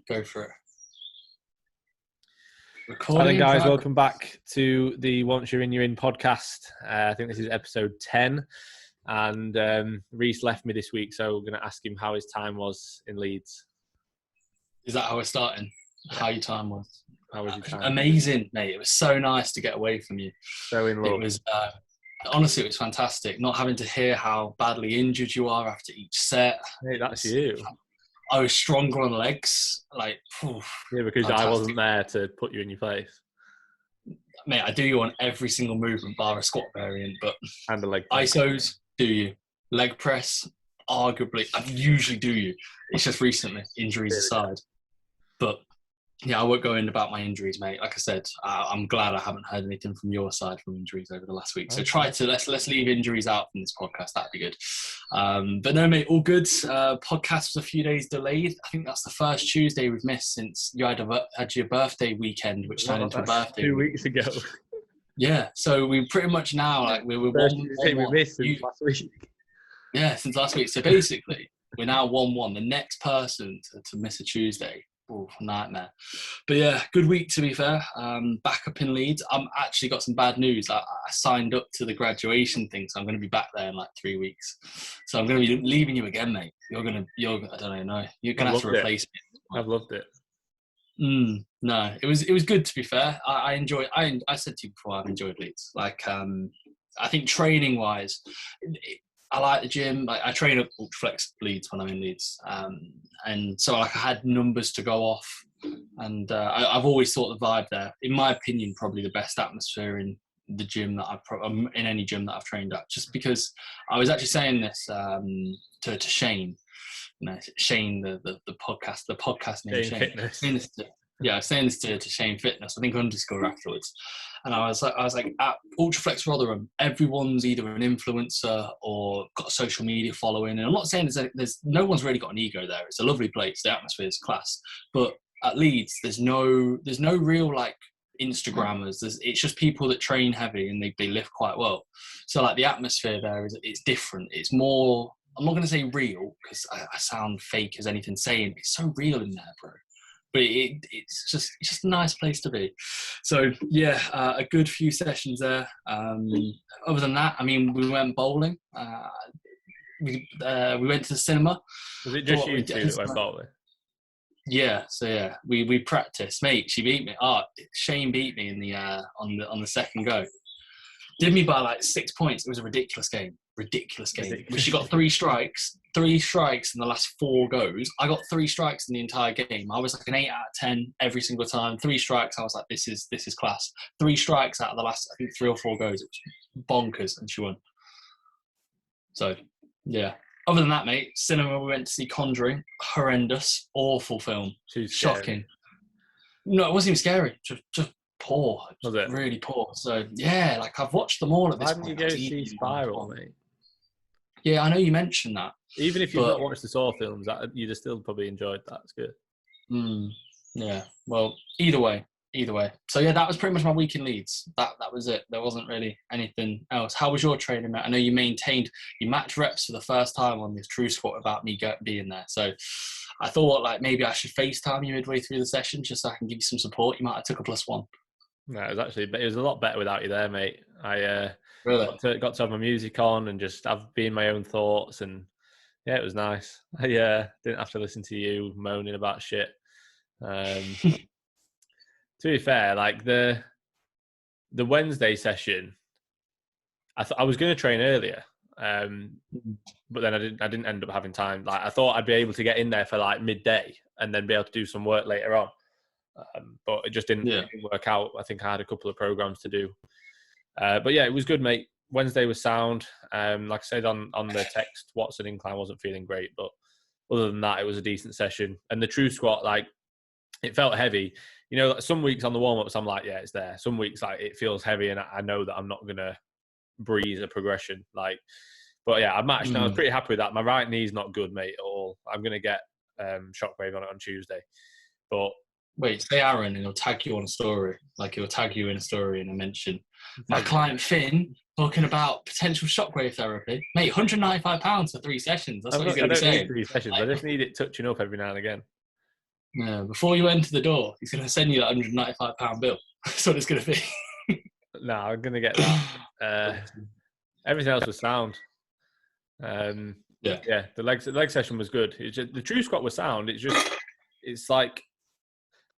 Go for it. Recording, guys. Welcome back to the Once You're In, You're In podcast. I think this is episode 10. And Reese left me this week, so we're going to ask him how his time was in Leeds. Is that how we're starting? Yeah. How your time was? How was your time? Amazing, mate. It was so nice to get away from you. So in love. It was, honestly, it was fantastic. Not having to hear how badly injured you are after each set. Hey, that's you. I was stronger on legs. Like, yeah, because fantastic. I wasn't there to put you in your place. Mate, I do you on every single movement bar a squat variant, but and the leg press. ISOs, do you? Leg press, arguably, I usually do you. It's just recently, injuries aside. But yeah, I won't go in about my injuries, mate. Like I said, I'm glad I haven't heard anything from your side from injuries over the last week. So let's leave injuries out from this podcast. That'd be good. But no, mate, all good. Podcast was a few days delayed. I think that's the first Tuesday we've missed since you had your birthday weekend, which turned into a birthday. 2 weeks ago. Yeah, so we pretty much now we were first Tuesday we missed since last week. Yeah, since last week. So basically, we're now 1-1. The next person to miss a Tuesday. Oh, nightmare. But yeah, good week to be fair. Back up in Leeds. I'm actually got some bad news. I signed up to the graduation thing, so I'm going to be back there in like 3 weeks. So I'm going to be leaving you again, mate. You're I don't know. You're going to have to replace me. I've loved it. No, it was good to be fair. I enjoyed. I said to you before, I've enjoyed Leeds. Like, I think training wise, I like the gym. Like, I train at Ultraflex Leeds when I'm in Leeds, and so like I had numbers to go off, and I've always thought the vibe there, in my opinion, probably the best atmosphere in the gym that in any gym that I've trained at. Just because I was actually saying this to Shane, Shane the podcast name Shane Fitness. I was saying this to Shane Fitness, I think _ afterwards. And I was like, at Ultraflex Rotherham, everyone's either an influencer or got a social media following. And I'm not saying there's no one's really got an ego there. It's a lovely place. The atmosphere is class. But at Leeds, there's no real like Instagrammers. It's just people that train heavy and they lift quite well. So like the atmosphere there it's different. It's more, I'm not going to say real because I sound fake as anything saying. It's so real in there, bro. But it's just a nice place to be. So yeah, a good few sessions there. Other than that, I mean, we went bowling. We went to the cinema. Was it just you two that went bowling? Yeah. So yeah, we practiced. Mate, she beat me. Shane beat me in the on the second go. Did me by like 6 points. It was a ridiculous game. She got 3 strikes in the last 4 goes. I got 3 strikes in the entire game. I was like an 8 out of 10 every single time. 3 strikes. I was like, this is class. 3 strikes out of the last, I think, 3 or 4 goes. It was bonkers, and she won. So yeah. Other than that, mate, cinema. We went to see Conjuring. Horrendous, awful film. Shocking. No, it wasn't even scary. Just poor. Was it? Really poor. So yeah, like I've watched them all at this point. Why didn't you go see Spiral, mate? Yeah, I know you mentioned that. Even if you've not watched the Saw films, you'd have still probably enjoyed that. It's good. Yeah. Well, either way. So yeah, that was pretty much my week in Leeds. That was it. There wasn't really anything else. How was your training, mate? I know you maintained your match reps for the first time on this true squat without me being there. So I thought like maybe I should FaceTime you midway through the session just so I can give you some support. You might have took a +1. No, it was a lot better without you there, mate. I really got to have my music on and just be in my own thoughts, and yeah, it was nice. I didn't have to listen to you moaning about shit. To be fair, like the Wednesday session, I was going to train earlier, but then I didn't end up having time. Like I thought I'd be able to get in there for like midday and then be able to do some work later on. But it just didn't work out. I think I had a couple of programs to do. But yeah, it was good, mate. Wednesday was sound. Like I said on the text, Watson incline wasn't feeling great, but other than that, it was a decent session. And the true squat, like, it felt heavy. You know, some weeks on the warm-ups, I'm like, yeah, it's there. Some weeks, like, it feels heavy, and I know that I'm not going to breeze a progression. Like, but yeah, I matched, and I was pretty happy with that. My right knee's not good, mate, at all. I'm going to get shockwave on it on Tuesday. But wait, say Aaron, and he'll tag you on a story. Like, he'll tag you in a story and a mention. My client Finn talking about potential shockwave therapy. Mate, £195 for 3 sessions. That's what he's going to be saying. 3 sessions. I just need it touching up every now and again. Yeah, before you enter the door, he's going to send you that £195 bill. That's what it's going to be. No, I'm going to get that. Everything else was sound. Yeah, the leg session was good. It's just, the true squat was sound. It's like,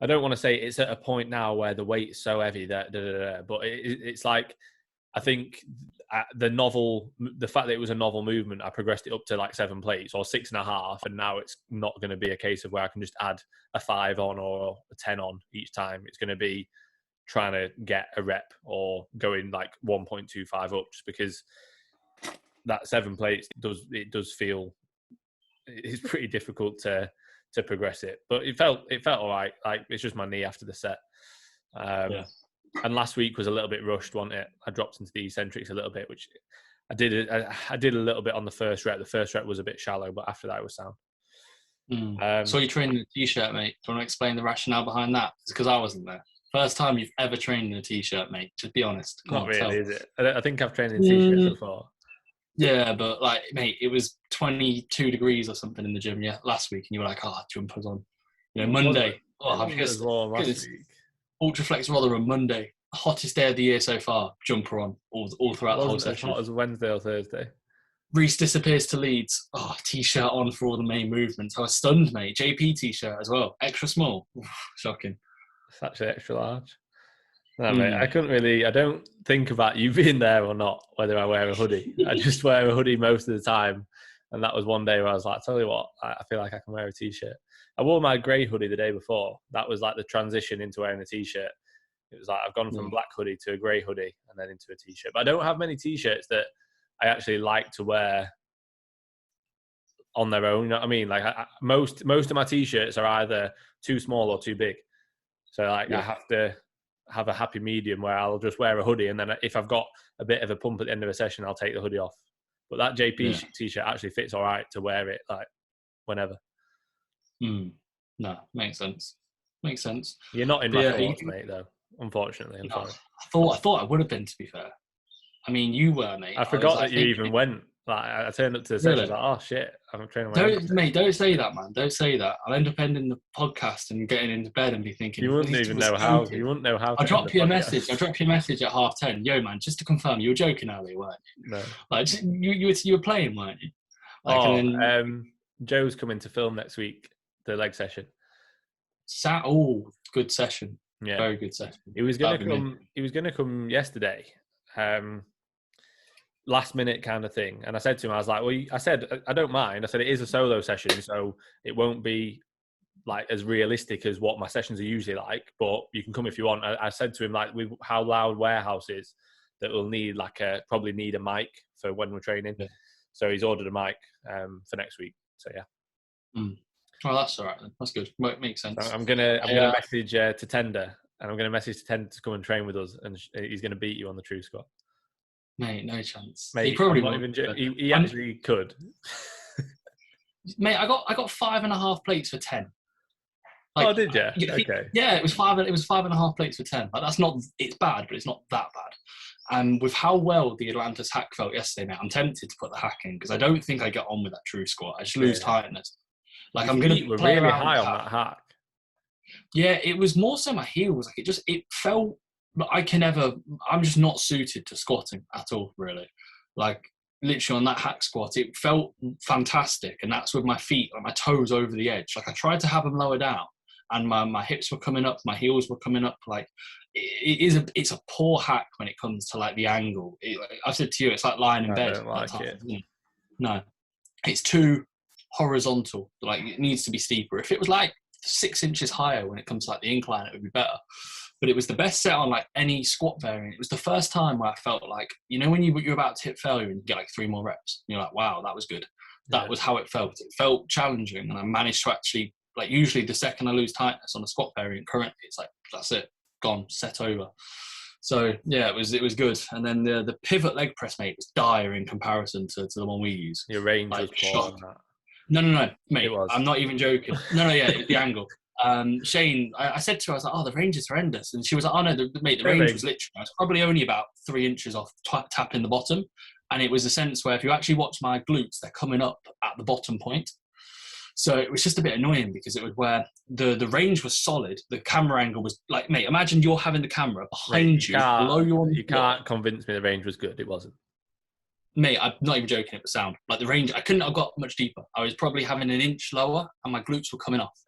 I don't want to say it's at a point now where the weight's so heavy that, but it's like, I think the fact that it was a novel movement, I progressed it up to like 7 plates or 6.5, and now it's not going to be a case of where I can just add a 5 on or a 10 on each time. It's going to be trying to get a rep or going like 1.25 up, just because that 7 plates does feel it's pretty difficult to progress it. But it felt all right. Like, it's just my knee after the set. And last week was a little bit rushed, wasn't it? I dropped into the eccentrics a little bit, which I did a little bit on the first rep. The first rep was a bit shallow, but after that it was sound. So you trained in a t-shirt, mate. Do you want to explain the rationale behind that? It's because I wasn't there. First time you've ever trained in a t-shirt, mate. Just be honest. Not really, is it? I think I've trained in t-shirts before. Yeah, but like, mate, it was 22 degrees or something in the gym, last week, and you were like, jumpers on. Monday. Ultraflex Rotherham, Monday. Hottest day of the year so far. Jumper on all throughout the whole session. As hot as Wednesday or Thursday. Reece disappears to Leeds. T-shirt on for all the main movements. I was stunned, mate. JP t-shirt as well. Extra small. Shocking. It's actually extra large. No, mate, I don't think about you being there or not, whether I wear a hoodie. I just wear a hoodie most of the time. And that was one day where I was like, tell you what, I feel like I can wear a t-shirt. I wore my grey hoodie the day before. That was like the transition into wearing a t-shirt. It was like, I've gone from a black hoodie to a grey hoodie and then into a t-shirt. But I don't have many t-shirts that I actually like to wear on their own. You know what I mean? Like, most of my t-shirts are either too small or too big. So like, I have to have a happy medium where I'll just wear a hoodie, and then if I've got a bit of a pump at the end of a session, I'll take the hoodie off. But that JP t-shirt actually fits all right to wear it like whenever. No, makes sense. You're not in my thoughts, mate, though. Unfortunately, I'm sorry. I thought I would have been, to be fair. I mean, you were, mate. I forgot that you even went. Like, I turned up to the session, like, oh shit, I'm training. Don't say that, man. Don't say that. I'll end up ending the podcast and getting into bed and be thinking. You wouldn't even know how. You wouldn't know how. I'll drop you a message. I'll drop you a message at 10:30. Yo, man, just to confirm, you were joking earlier, weren't you? No. Like, you were playing, weren't you? Like, Joe's coming to film next week. The leg session. Good session. Yeah, very good session. He was going to come. He was going to come yesterday. Last minute kind of thing. And I said to him, I was like, well, I said, I don't mind. I said, it is a solo session, so it won't be like as realistic as what my sessions are usually like, but you can come if you want. I said to him, like, how loud warehouse is that will need probably need a mic for when we're training. Yeah. So he's ordered a mic for next week. So yeah. Oh, that's all right then. That's good. It makes sense. So I'm gonna message to Tender, and I'm gonna message to Tender to come and train with us, and he's gonna beat you on the true squat. Mate, no chance. Mate, he probably won't. He actually could. Mate, I got 5.5 plates for 10. Like, did you? Okay. Yeah, it was 5.5 plates for 10. Like, that's not. It's bad, but it's not that bad. And with how well the Atlantis hack felt yesterday, mate, I'm tempted to put the hack in because I don't think I get on with that true squat. I just lose tightness. Like, I'm gonna play really high on that hack. Yeah, it was more so my heels. Like, it felt. But I'm just not suited to squatting at all, really. Like, literally on that hack squat, it felt fantastic. And that's with my feet, like my toes over the edge. Like, I tried to have them lower down and my hips were coming up, my heels were coming up. Like, it's a poor hack when it comes to like the angle. I've said to you, it's like lying in bed. I don't like it. No, it's too horizontal. Like, it needs to be steeper. If it was like 6 inches higher when it comes to like the incline, it would be better. But it was the best set on like any squat variant. It was the first time where I felt like, when you're about to hit failure and you get like 3 more reps, and you're like, wow, that was good. That was how it felt. It felt challenging, and I managed to actually, like, usually the second I lose tightness on a squat variant currently, it's like, that's it, gone, set over. So yeah, it was good. And then the pivot leg press, mate, was dire in comparison to the one we use. Your range was poor on that. No, mate, I'm not even joking. No, the angle. Shane, I said to her, I was like, the range is horrendous. And she was like, oh no, the range was literally, I was probably only about 3 inches off tapping the bottom. And it was a sense where if you actually watch my glutes, they're coming up at the bottom point. So it was just a bit annoying because it was where the range was solid. The camera angle was like, mate, imagine you're having the camera behind you, below you on the You can't convince me the range was good. It wasn't. Mate, I'm not even joking, it was sound. Like the range, I couldn't have got much deeper. I was probably having an inch lower and my glutes were coming off.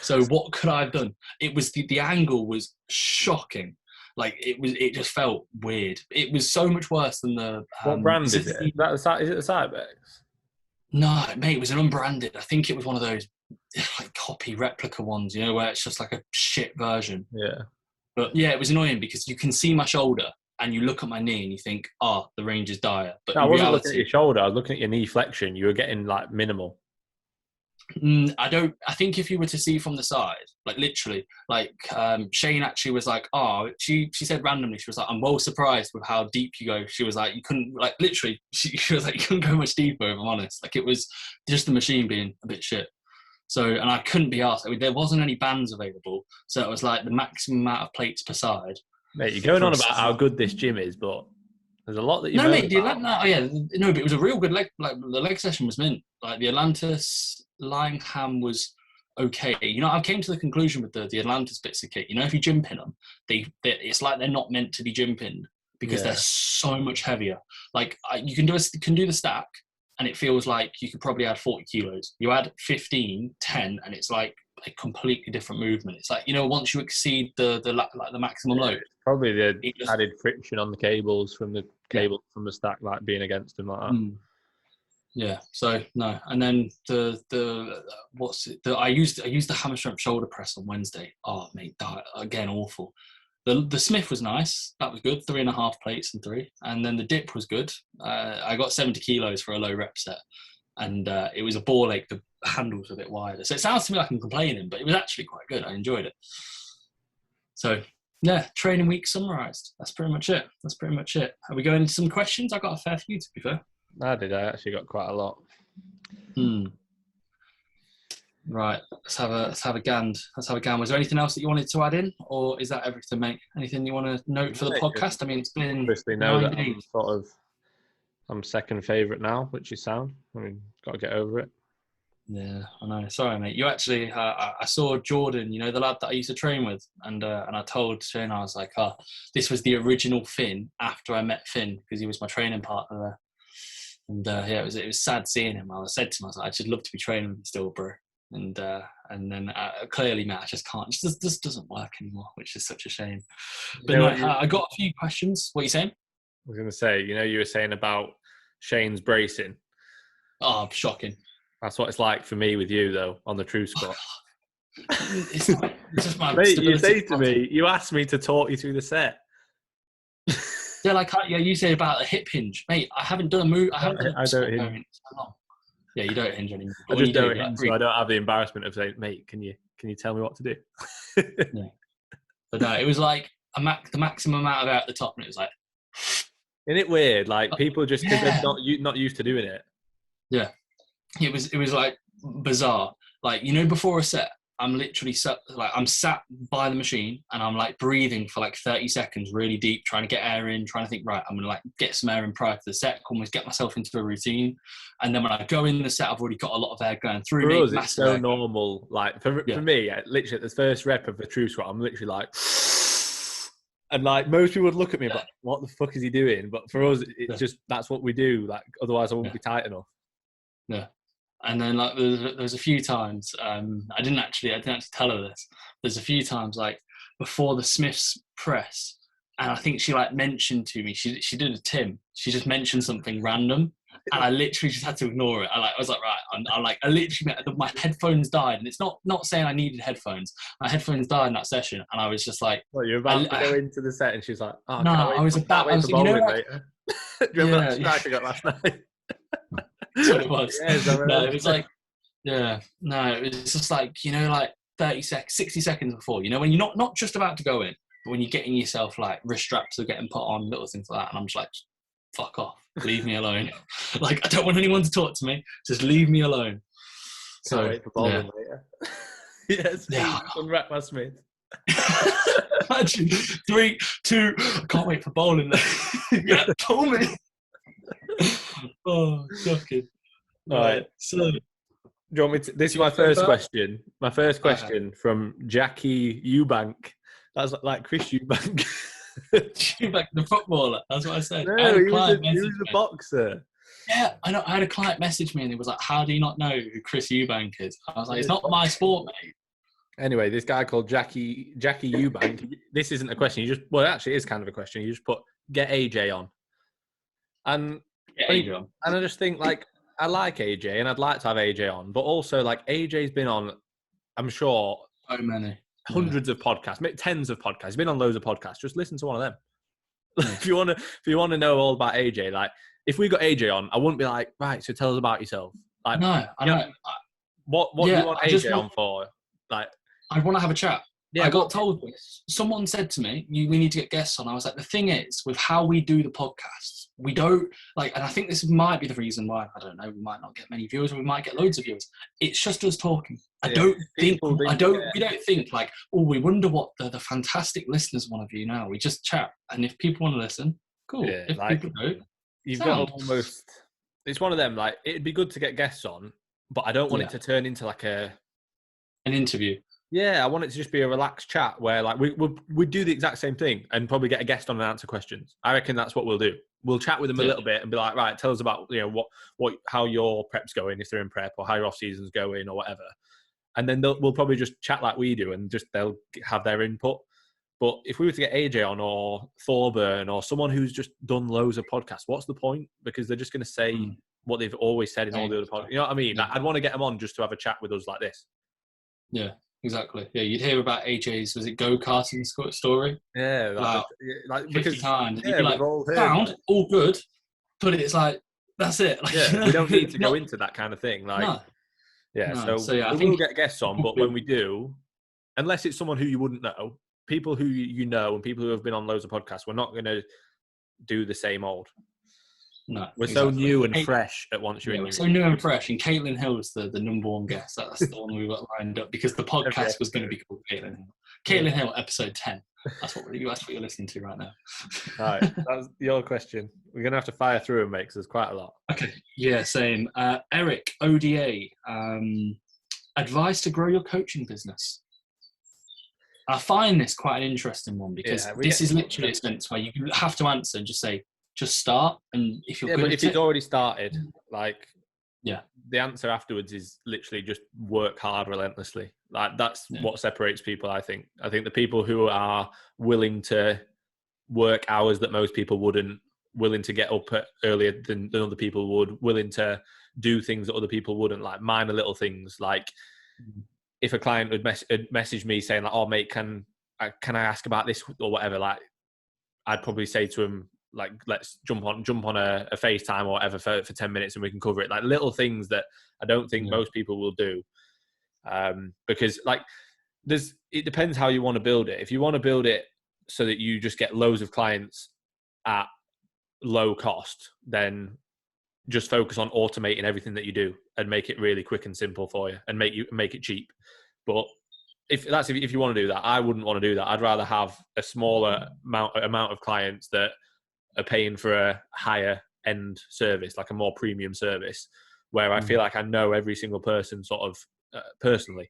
So what could I have done? It was the angle was shocking. Like it just felt weird. It was so much worse than the. What brand is it? Is it the Cybex? No, mate, it was an unbranded. I think it was one of those like copy replica ones, you know, where it's just like a shit version. Yeah. But yeah, it was annoying because you can see my shoulder and you look at my knee and you think, the range is dire. But no, I wasn't looking at your shoulder. I was looking at your knee flexion. You were getting like minimal. I think if you were to see from the side, like literally, like Shane actually was like, she said randomly, she was like, I'm well surprised with how deep you go. She was like, you couldn't, like literally, she was like, you couldn't go much deeper, if I'm honest. Like it was just the machine being a bit shit. So, and I couldn't be asked. I mean, there wasn't any bands available. So it was like the maximum amount of plates per side. Mate, you're going on about how good this gym is, but there's a lot that you know. But it was a real good leg. Like the leg session was mint. Like the Atlantis Lingham was okay. You know, I came to the conclusion with the Atlantis bits of kit. You know, if you gym pin them, it's like they're not meant to be gym pinned because they're so much heavier. Like you can do the stack, and it feels like you could probably add 40 kilos. You add 15, 10, and it's like a completely different movement. It's like, you know, once you exceed the maximum load, probably the added friction on the cables from the from the stack, like being against them like that. Yeah. So no, and then I used the hammer strength shoulder press on Wednesday. Oh mate, that, again awful. The Smith was nice. That was good. 3.5 plates and 3. And then the dip was good. I got 70 kilos for a low rep set. And it was a ball ache. The handles were a bit wider. So it sounds to me like I'm complaining, but it was actually quite good. I enjoyed it. So, yeah, training week summarised. That's pretty much it. Are we going into some questions? I got a fair few, to be fair. I did. I actually got quite a lot. Right, let's have a gand. Was there anything else that you wanted to add in, or is that everything, mate? Anything you want to note for the podcast? I mean, it's been obviously know that I'm second favourite now, which is sound. I mean, got to get over it. Yeah, I know. Sorry, mate. You actually, I saw Jordan, you know, the lad that I used to train with, and I told Shane, I was like, this was the original Finn after I met Finn because he was my training partner there. And it was sad seeing him. I said to him, I was like, I'd just love to be training with him still, bro. And then clearly, Matt, I just can't. It just doesn't work anymore, which is such a shame. But no, I got a few questions. What are you saying? I was going to say, you know, you were saying about Shane's bracing. Oh, shocking. That's what it's like for me with you, though, on the true squat. It's just my mate, you say to me, you asked me to talk you through the set. You say about a hip hinge, mate. I haven't done a move. I don't hinge. Yeah, you don't hinge anymore. I just don't hinge, so I don't have the embarrassment of saying, mate, can you tell me what to do? Yeah. But no, it was like the maximum amount of air at the top, and it was like. Isn't it weird? Like people just because they're not used to doing it. Yeah, it was like bizarre. Like, you know, before a set, I'm literally sat by the machine and I'm like breathing for like 30 seconds really deep, trying to get air in, trying to think, right, I'm going to like get some air in prior to the set, almost get myself into a routine. And then when I go in the set, I've already got a lot of air going through me. For us, it's so normal. Like for me, literally at the first rep of the true squat, I'm literally like, and like most people would look at me like, what the fuck is he doing? But for us, it's just, that's what we do. Like otherwise I won't be tight enough. Yeah. And then like there was a few times I didn't actually tell her this. There's a few times like before the Smiths press, and I think she like mentioned to me she did a Tim. She just mentioned something random, and I literally just had to ignore it. I was like, right, I literally my headphones died, and it's not saying I needed headphones. My headphones died in that session, and I was just like, well, you're about to go into the set, and she's like, oh no, I was bowling later. Do you remember that snack I got last night? That's what it was. No, it was like, it was just like, you know, like 60 seconds before, you know, when you're not just about to go in, but when you're getting yourself like wrist straps are getting put on, little things like that, and I'm just like, fuck off, leave me alone. Like, I don't want anyone to talk to me, just leave me alone. Can't wait for bowling later. Yes, unwrap my Smith. Imagine 3, 2, I can't wait for bowling later. Yeah, pull me. Oh, shocking. Right. So you want me to, this is my first question. My first question from Jackie Eubank. That's like Chris Eubank. Eubank, the footballer. That's what I said. No, he was a boxer. Yeah, I know. I had a client message me and he was like, "How do you not know who Chris Eubank is?" I was like, "It's not my sport, mate." Anyway, this guy called Jackie Eubank. This isn't a question. Actually, it is kind of a question. You just put get AJ on, and and I just think like I like AJ and I'd like to have AJ on, but also like AJ's been on, I'm sure, so many hundreds of podcasts, tens of podcasts. He's been on loads of podcasts. Just listen to one of them. If you want to know all about AJ, like if we got AJ on, I wouldn't be like, right, so tell us about yourself. Like, no, I know. What do you want AJ on for? Like, I want to have a chat. Yeah, I got told this. Someone said to me, we need to get guests on. I was like, the thing is, with how we do the podcasts, we don't like, and I think this might be the reason why, I don't know, we might not get many viewers or we might get loads of viewers. It's just us talking. We don't think like, oh, we wonder what the fantastic listeners want to view now. We just chat. And if people want to listen, cool. Yeah, if like, people don't, you've got almost, it's one of them, like, it'd be good to get guests on, but I don't want it to turn into like an interview. Yeah, I want it to just be a relaxed chat where like we do the exact same thing and probably get a guest on and answer questions. I reckon that's what we'll do. We'll chat with them a little bit and be like, right, tell us about, you know, what how your prep's going, if they're in prep, or how your off season's going or whatever. And then we'll probably just chat like we do and just they'll have their input. But if we were to get AJ on or Thorburn or someone who's just done loads of podcasts, what's the point? Because they're just going to say what they've always said in all the other podcasts. You know what I mean? Yeah. Like, I'd want to get them on just to have a chat with us like this. Yeah. Exactly. Yeah, you'd hear about AJ's, was it go-karting story? Yeah, like 50 times. You'd be like, all good, but it's like, that's it. Like, yeah, we don't need to go into that kind of thing. Like, no. Yeah, no. so yeah, I think we'll get guests on, but when we do, unless it's someone who you wouldn't know, people who you know and people who have been on loads of podcasts, we're not going to do the same old. No, we're so new and fresh at once you're in. We're so new and fresh, and Caitlin Hill's the number one guest. That's the one we got lined up because the podcast was going to be called Caitlin Hill. Caitlin Hill, episode 10. That's what you're listening to right now. All right, that's your question. We're going to have to fire through them, mate, because there's quite a lot. Okay, yeah, same. Eric, ODA, advice to grow your coaching business. I find this quite an interesting one because this is literally a sense where you have to answer and just say, just start, and if you're good but if at it's already started, like, the answer afterwards is literally just work hard relentlessly. Like, that's what separates people. I think the people who are willing to work hours that most people wouldn't, willing to get up earlier than other people would, willing to do things that other people wouldn't, like minor little things. Like, if a client would message me saying like, "Oh, mate, can I ask about this or whatever?" Like, I'd probably say to him, like, let's jump on a FaceTime or whatever for 10 minutes and we can cover it. Like, little things that I don't think most people will do. Because like it depends how you want to build it. If you want to build it so that you just get loads of clients at low cost, then just focus on automating everything that you do and make it really quick and simple for you and make it cheap. But if you want to do that, I wouldn't want to do that. I'd rather have a smaller amount of clients that are paying for a higher end service, like a more premium service, where I feel like I know every single person sort of personally.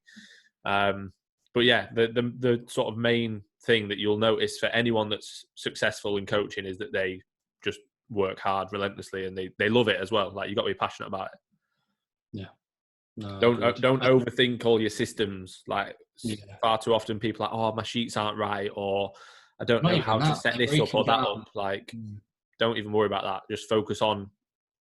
But yeah, the sort of main thing that you'll notice for anyone that's successful in coaching is that they just work hard relentlessly and they love it as well. Like, you got to be passionate about it. Yeah. No, don't overthink all your systems. Like, far too often people are like, oh, my sheets aren't right, or I don't know how to set this up or that up. Like, don't even worry about that. Just focus on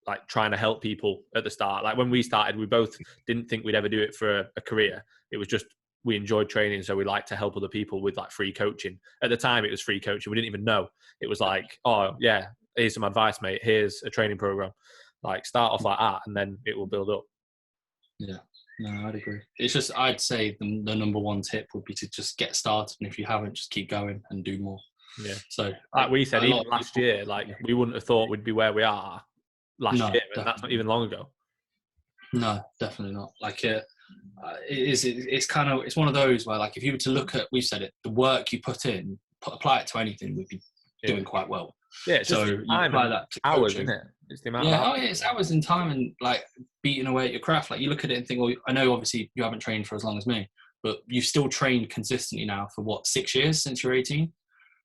like trying to help people at the start. Like, when we started, we both didn't think we'd ever do it for a career. It was just, we enjoyed training, so we like to help other people with like free coaching. At the time, it was free coaching. We didn't even know. It was like, oh yeah, here's some advice, mate. Here's a training program. Like, start off like that, and then it will build up. Yeah, no, I'd agree. It's just, I'd say the number one tip would be to just get started, and if you haven't, just keep going and do more. Yeah. So, like we said, even last year, like, we wouldn't have thought we'd be where we are last year, and that's not even long ago. No, definitely not. Like, it's kind of, it's one of those where, like, if you were to look at, we've said it, the work you put in, apply it to anything, we'd be doing quite well. Yeah, it's So just you time apply and that to hours, coaching. isn't it? It's the amount of Yeah, hours. oh yeah, it's hours and time and like beating away at your craft. Like you look at it and think, well, I know obviously you haven't trained for as long as me, but you've still trained consistently now for what, 6 years since you're 18?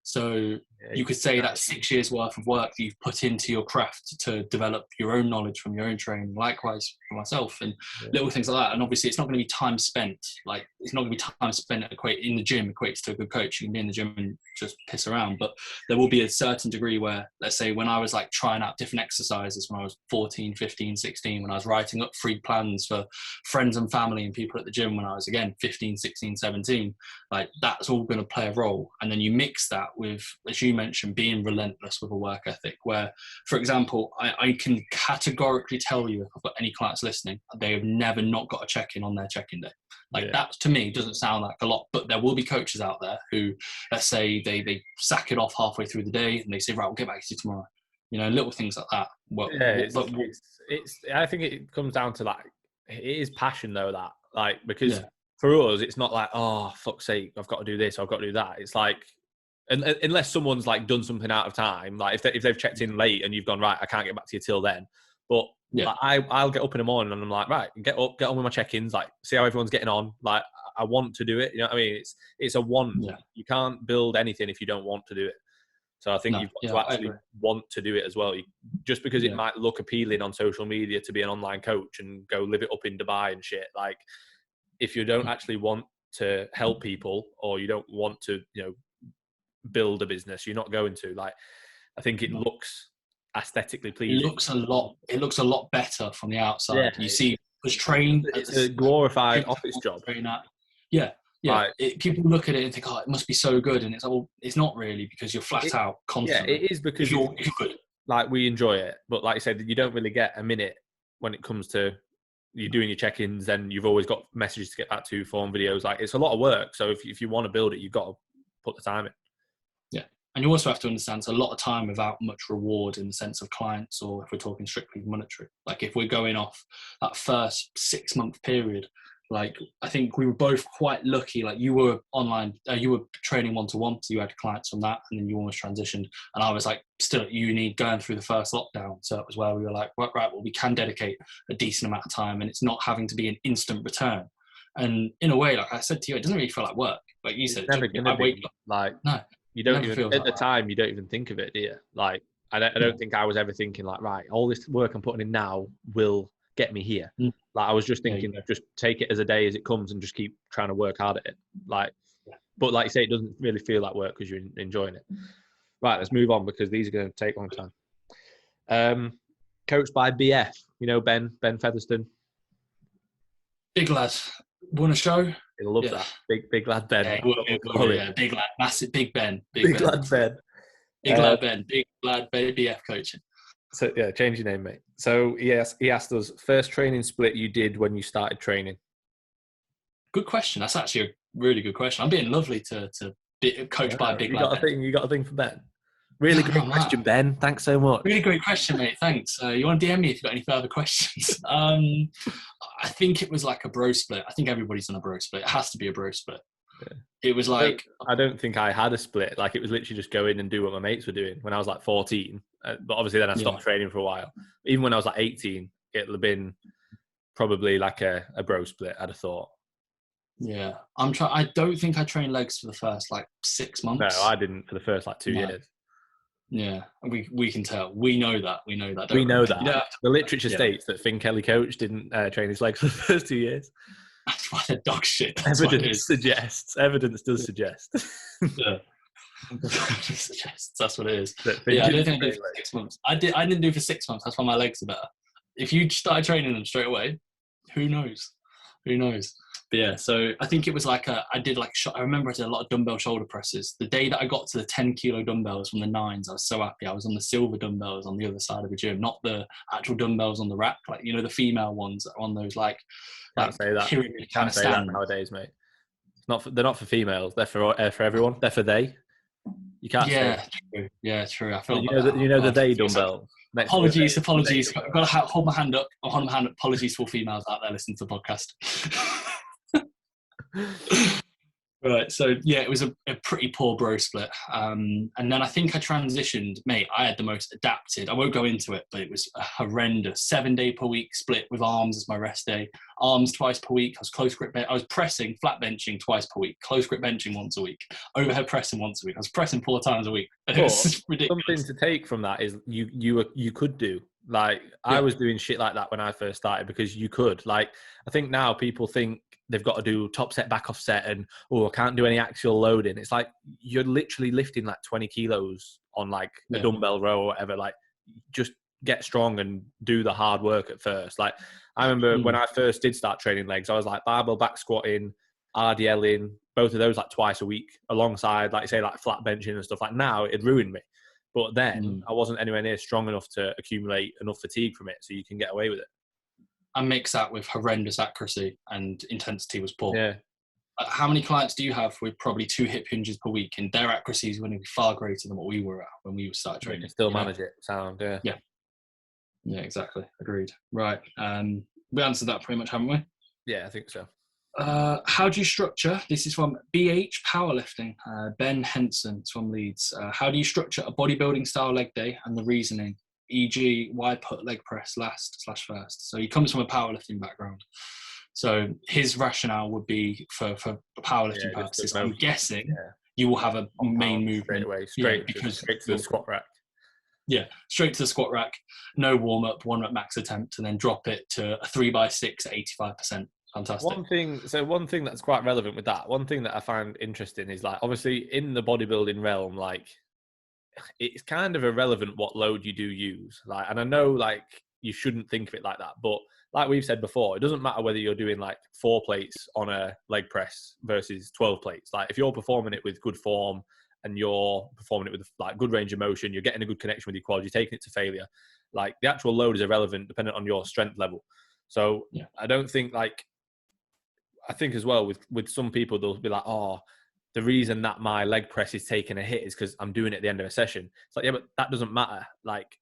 So you could say that's 6 years worth of work that you've put into your craft to develop your own knowledge from your own training. Likewise for myself and little things like that. And obviously it's not going to be time spent. Like it's not going to be time spent in the gym equates to a good coach. You can be in the gym and just piss around, but there will be a certain degree where, let's say when I was like trying out different exercises when I was 14, 15, 16, when I was writing up free plans for friends and family and people at the gym when I was again 15, 16, 17, like that's all going to play a role. And then you mix that with, as you mentioned, being relentless with a work ethic where, for example, I can categorically tell you if I've got any clients listening, they have never not got a check-in on their check-in day. Like that to me doesn't sound like a lot, but there will be coaches out there who, let's say they sack it off halfway through the day and they say, right, we'll get back to you tomorrow. You know, little things like that. Well, it's I think it comes down to like, it is passion though, that like, because for us, it's not like, oh, fuck's sake, I've got to do this, I've got to do that. It's like, unless someone's like done something out of time, like if they've checked in late and you've gone, right, I can't get back to you till then. But like, I'll get up in the morning and I'm like, right, get on with my check-ins, like see how everyone's getting on. Like I want to do it. You know what I mean? It's a want. Yeah. You can't build anything if you don't want to do it. So I think you've got to actually want to do it as well. Just because it might look appealing on social media to be an online coach and go live it up in Dubai and shit, like if you don't actually want to help people or you don't want to, you know, build a business, you're not going to. Like I think it looks aesthetically pleasing. It looks a lot better from the outside. You see us train. It's a glorified office job. People look at it and think, oh, it must be so good, and it's all. It's not really, because you're flat out constantly. Yeah, it is because you're good. Like we enjoy it, but like I said, you don't really get a minute when it comes to you're doing your check-ins. Then you've always got messages to get back to, form videos. Like it's a lot of work. So if you want to build it, you've got to put the time in. Yeah, and you also have to understand it's a lot of time without much reward in the sense of clients, or if we're talking strictly monetary. Like if we're going off that first 6-month period. Like, I think we were both quite lucky. Like you were online, you were training one-to-one, so you had clients from that, and then you almost transitioned. And I was like still at uni going through the first lockdown. So it was where we were like, right, well, we can dedicate a decent amount of time and it's not having to be an instant return. And in a way, like I said to you, it doesn't really feel like work. Like you said, never gonna be. Like, no, you don't even, at the time, you don't even think of it, do you? Like, I don't think I was ever thinking like, right, all this work I'm putting in now will get me here. Like I was just thinking, just take it as a day as it comes and just keep trying to work hard at it. Like, but like you say, it doesn't really feel like work because you're enjoying it. Right, let's move on because these are going to take a long time. Coached by BF, you know, Ben Featherston. Big lad. Want a show? I love that. Big lad Ben. Big lad. Massive, big Ben. Big lad Ben. Big lad Ben. Big lad BF coaching. So yeah, change your name, mate. So he asked us, first training split you did when you started training. Good question. That's actually a really good question. I'm being lovely to be coached by a big lad. You got a thing for Ben. Really great question, Ben. Thanks so much. Really great question, mate. Thanks. You want to DM me if you've got any further questions? I think it was like a bro split. I think everybody's on a bro split. It has to be a bro split. Yeah. It was like... I don't think I had a split. Like it was literally just go in and do what my mates were doing when I was like 14. But obviously then I stopped training for a while. Even when I was like 18, it'll have been probably like a bro split, I'd have thought. Yeah. I don't think I trained legs for the first like 6 months. No, I didn't for the first like 2 years. Yeah. We can tell. We know that. We know that. Yeah. The literature states that Finn Kelly coach didn't train his legs for the first 2 years. That's why they're dog shit. Evidence does suggest. Yeah. That's what it is. Yeah, I don't think I did it for 6 months. I didn't do it for 6 months. That's why my legs are better. If you started training them straight away, who knows? But yeah, so I think it was like I remember I did a lot of dumbbell shoulder presses. The day that I got to the 10 kilo dumbbells from the 9s, I was so happy. I was on the silver dumbbells on the other side of the gym, not the actual dumbbells on the rack, like, you know, the female ones that are on those like Can't say that nowadays, mate. They're not for females. They're for everyone. They're for they. You can't. True. Yeah, true. I feel the they dumbbell. Apologies. I've got to hold my hand up. Apologies for females out there listening to the podcast. Right. So yeah, it was a pretty poor bro split. And then I think I transitioned, mate. I had the most adapted. I won't go into it, but it was a horrendous 7-day per week split with arms as my rest day. Arms twice per week. I was close grip. I was pressing, flat benching twice per week. Close grip benching once a week. Overhead pressing once a week. I was pressing 4 times a week. It was ridiculous. Something to take from that is you could do. Like, I was doing shit like that when I first started because you could. Like, I think now people think they've got to do top set, back off set, and I can't do any axial loading. It's like you're literally lifting like 20 kilos on like a dumbbell row or whatever. Like, just get strong and do the hard work at first. Like, I remember when I first did start training legs, I was like barbell back squatting, RDLing, both of those like twice a week alongside, like say, like flat benching and stuff. Like, now it ruined me. But then I wasn't anywhere near strong enough to accumulate enough fatigue from it, so you can get away with it. And mix that with horrendous accuracy and intensity was poor. Yeah. How many clients do you have with probably 2 hip hinges per week, and their accuracy is going to be far greater than what we were at when we started training? You still manage it. Sound, yeah. Yeah, exactly. Agreed. Right. We answered that pretty much, haven't we? Yeah, I think so. How do you structure? This is from BH Powerlifting. Ben Henson is from Leeds. How do you structure a bodybuilding style leg day and the reasoning? E.g., why put leg press last/first? So he comes from a powerlifting background. So his rationale would be for powerlifting purposes. I'm guessing you will have a main movement straight to the squat rack. Yeah, straight to the squat rack. No warm up, 1 rep max attempt, and then drop it to a 3x6 at 85%. Fantastic. One thing that's quite relevant with that, one thing that I find interesting is, like, obviously in the bodybuilding realm, like, it's kind of irrelevant what load you do use. Like, and I know, like, you shouldn't think of it like that, but like we've said before, it doesn't matter whether you're doing like 4 plates on a leg press versus 12 plates. Like, if you're performing it with good form and you're performing it with like good range of motion, you're getting a good connection with your quads, you're taking it to failure, like, the actual load is irrelevant depending on your strength level. So I don't think, like, I think as well with some people, they'll be like, oh, the reason that my leg press is taking a hit is because I'm doing it at the end of a session. It's like, yeah, but that doesn't matter. Like,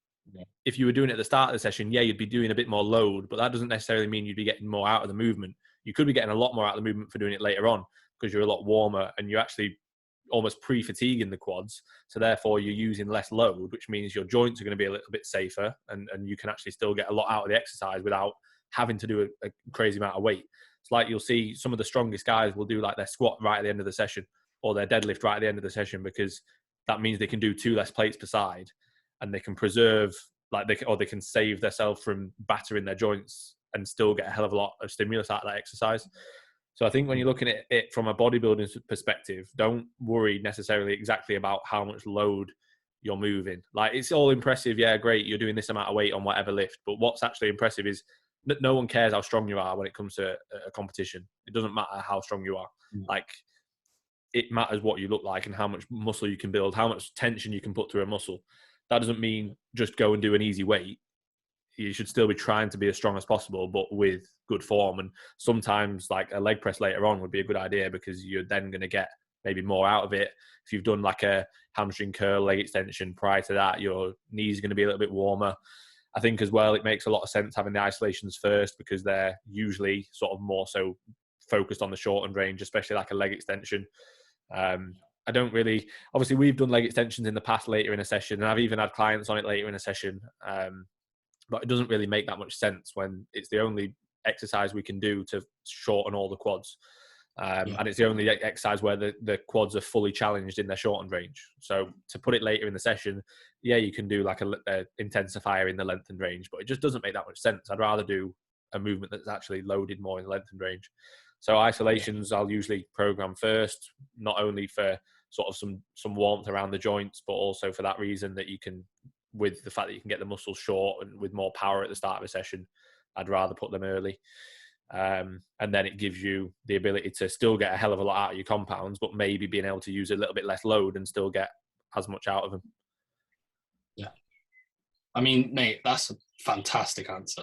if you were doing it at the start of the session, you'd be doing a bit more load, but that doesn't necessarily mean you'd be getting more out of the movement. You could be getting a lot more out of the movement for doing it later on because you're a lot warmer and you're actually almost pre-fatiguing the quads. So therefore you're using less load, which means your joints are going to be a little bit safer and you can actually still get a lot out of the exercise without having to do a crazy amount of weight. It's like, you'll see some of the strongest guys will do like their squat right at the end of the session or their deadlift right at the end of the session, because that means they can do 2 less plates per side and they can preserve, like, they can save themselves from battering their joints and still get a hell of a lot of stimulus out of that exercise. So I think when you're looking at it from a bodybuilding perspective, don't worry necessarily exactly about how much load you're moving. Like, it's all impressive. Yeah, great. You're doing this amount of weight on whatever lift. But what's actually impressive is no one cares how strong you are when it comes to a competition. It doesn't matter how strong you are. Like, it matters what you look like and how much muscle you can build, how much tension you can put through a muscle. That doesn't mean just go and do an easy weight. You should still be trying to be as strong as possible, but with good form. And sometimes, like, a leg press later on would be a good idea because you're then going to get maybe more out of it. If you've done like a hamstring curl, leg extension prior to that, your knees are going to be a little bit warmer. I think as well, it makes a lot of sense having the isolations first because they're usually sort of more so focused on the shortened range, especially like a leg extension. I don't really, obviously we've done leg extensions in the past later in a session, and I've even had clients on it later in a session. But it doesn't really make that much sense when it's the only exercise we can do to shorten all the quads. And it's the only exercise where the quads are fully challenged in their shortened range. So to put it later in the session, you can do like a intensifier in the lengthened range, but it just doesn't make that much sense. I'd rather do a movement that's actually loaded more in the lengthened range. So isolations I'll usually program first, not only for sort of some warmth around the joints, but also for that reason that you can, with the fact that you can get the muscles short and with more power at the start of a session, I'd rather put them early. And then it gives you the ability to still get a hell of a lot out of your compounds, but maybe being able to use a little bit less load and still get as much out of them. Yeah. I mean, mate, that's a fantastic answer.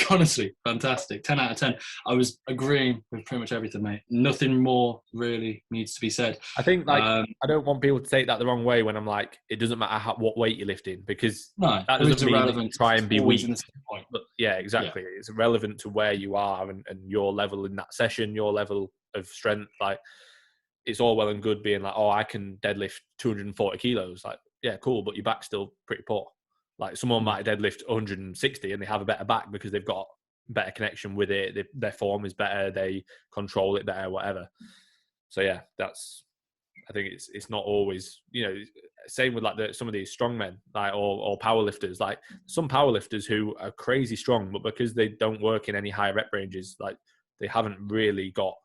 Honestly, fantastic. 10 out of 10. I was agreeing with pretty much everything, mate. Nothing more really needs to be said. I think, like, I don't want people to take that the wrong way when I'm like, it doesn't matter what weight you're lifting, because that doesn't mean irrelevant. Try and be weak. But yeah, exactly. Yeah. It's relevant to where you are and your level in that session, your level of strength. Like, it's all well and good being like, oh, I can deadlift 240 kilos. Like, yeah, cool, but your back's still pretty poor. Like someone might deadlift 160 and they have a better back because they've got better connection with it. Their form is better. They control it better, whatever. So yeah, I think it's not always, same with like some of these strongmen, like or powerlifters. Like some powerlifters who are crazy strong, but because they don't work in any high rep ranges, like they haven't really got.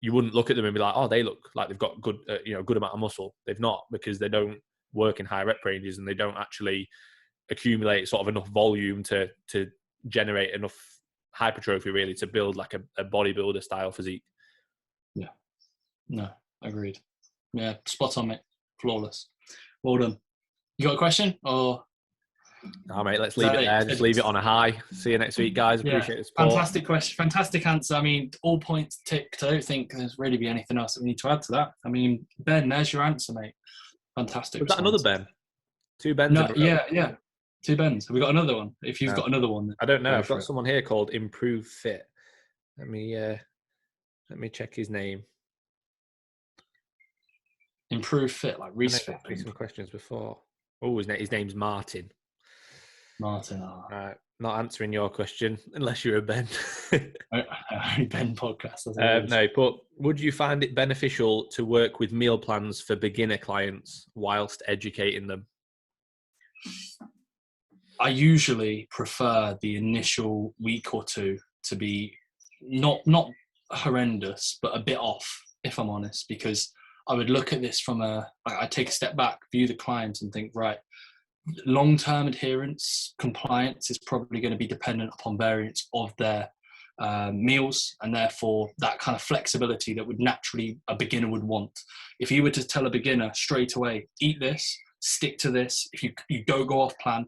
You wouldn't look at them and be like, oh, they look like they've got good, good amount of muscle. They've not, because they don't work in high rep ranges and they don't actually accumulate sort of enough volume to generate enough hypertrophy really to build like a bodybuilder style physique. Yeah, no, agreed. Yeah, spot on, mate. Flawless. Well done. You got a question or? No, mate, let's leave it there. Just leave it on a high. See you next week, guys. Appreciate the support. Fantastic question. Fantastic answer. I mean, all points ticked. I don't think there's really be anything else that we need to add to that. I mean, Ben, there's your answer, mate. Fantastic. Was that another Ben? Two Bens? No, yeah. Two Bens. Have we got another one? If you've got another one. Then I don't know. I've got someone here called Improve Fit. Let me check his name. Improve Fit, like Reese Fit. Some questions before. Oh, his name's Martin. Martin. Right. Not answering your question unless you're a Ben. Ben podcast. No, but would you find it beneficial to work with meal plans for beginner clients whilst educating them? I usually prefer the initial week or two to be not horrendous, but a bit off, if I'm honest, because I would look at this from I'd take a step back, view the client and think, right, long-term adherence, compliance is probably going to be dependent upon variance of their meals, and therefore that kind of flexibility that would naturally a beginner would want. If you were to tell a beginner straight away, eat this, stick to this, if you don't go off plan,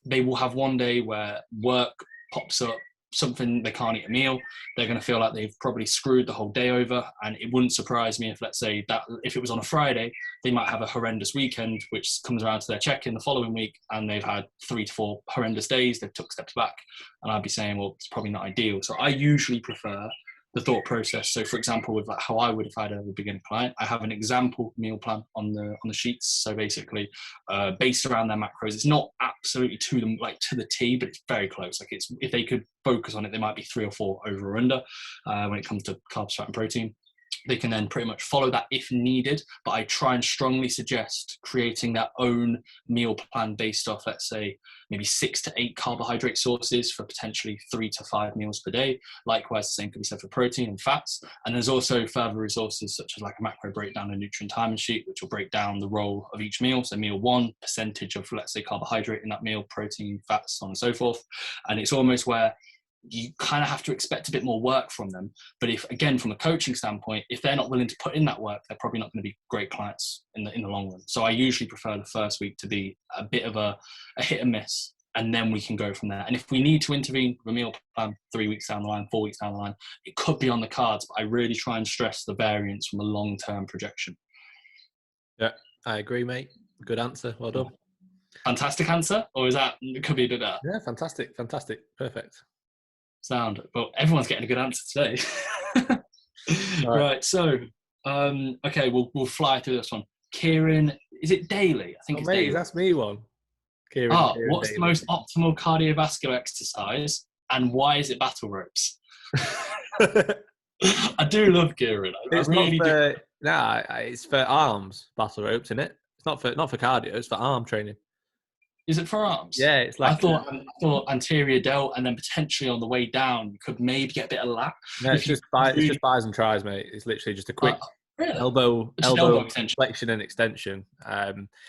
they will have one day where work pops up, something, they can't eat a meal, they're going to feel like they've probably screwed the whole day over. And it wouldn't surprise me if, let's say, that if it was on a Friday, they might have a horrendous weekend, which comes around to their check-in the following week, and they've had 3 to 4 horrendous days, they've took steps back, and I'd be saying, well, it's probably not ideal. So I usually prefer the thought process. So for example, with like how I would if I had a beginner client, I have an example meal plan on the sheets. So basically based around their macros. It's not absolutely to them, like to the T, but it's very close. Like it's, if they could focus on it, they might be 3 or 4 over or under when it comes to carbs, fat and protein. They can then pretty much follow that if needed, but I try and strongly suggest creating their own meal plan based off, let's say, maybe 6 to 8 carbohydrate sources for potentially 3 to 5 meals per day. Likewise, the same can be said for protein and fats. And there's also further resources such as like a macro breakdown and nutrient timing sheet, which will break down the role of each meal. So meal 1, percentage of, let's say, carbohydrate in that meal, protein, fats, so on and so forth. And it's almost where you kind of have to expect a bit more work from them. But if, again, from a coaching standpoint, if they're not willing to put in that work, they're probably not going to be great clients in the long run. So I usually prefer the first week to be a bit of a hit and miss, and then we can go from there. And if we need to intervene with a meal plan 3 weeks down the line, 4 weeks down the line, it could be on the cards, but I really try and stress the variance from a long-term projection. Yeah, I agree, mate. Good answer. Well done. Fantastic answer, or is that, it could be a bit better? Yeah, fantastic. Perfect. Sound. Well, everyone's getting a good answer today. Right. So, okay, we'll fly through this one. Kieran, is it Daly? I think it's Daly. That's me one. Kieran, what's Daly. The most optimal cardiovascular exercise, and why is it battle ropes? I do love Kieran. It's for arms battle ropes, isn't it? It's not for cardio. It's for arm training. Is it for arms? Yeah, it's like I thought anterior delt, and then potentially on the way down you could maybe get a bit of lat. No, it's just bis and tris, mate. It's literally just a quick elbow flexion and extension.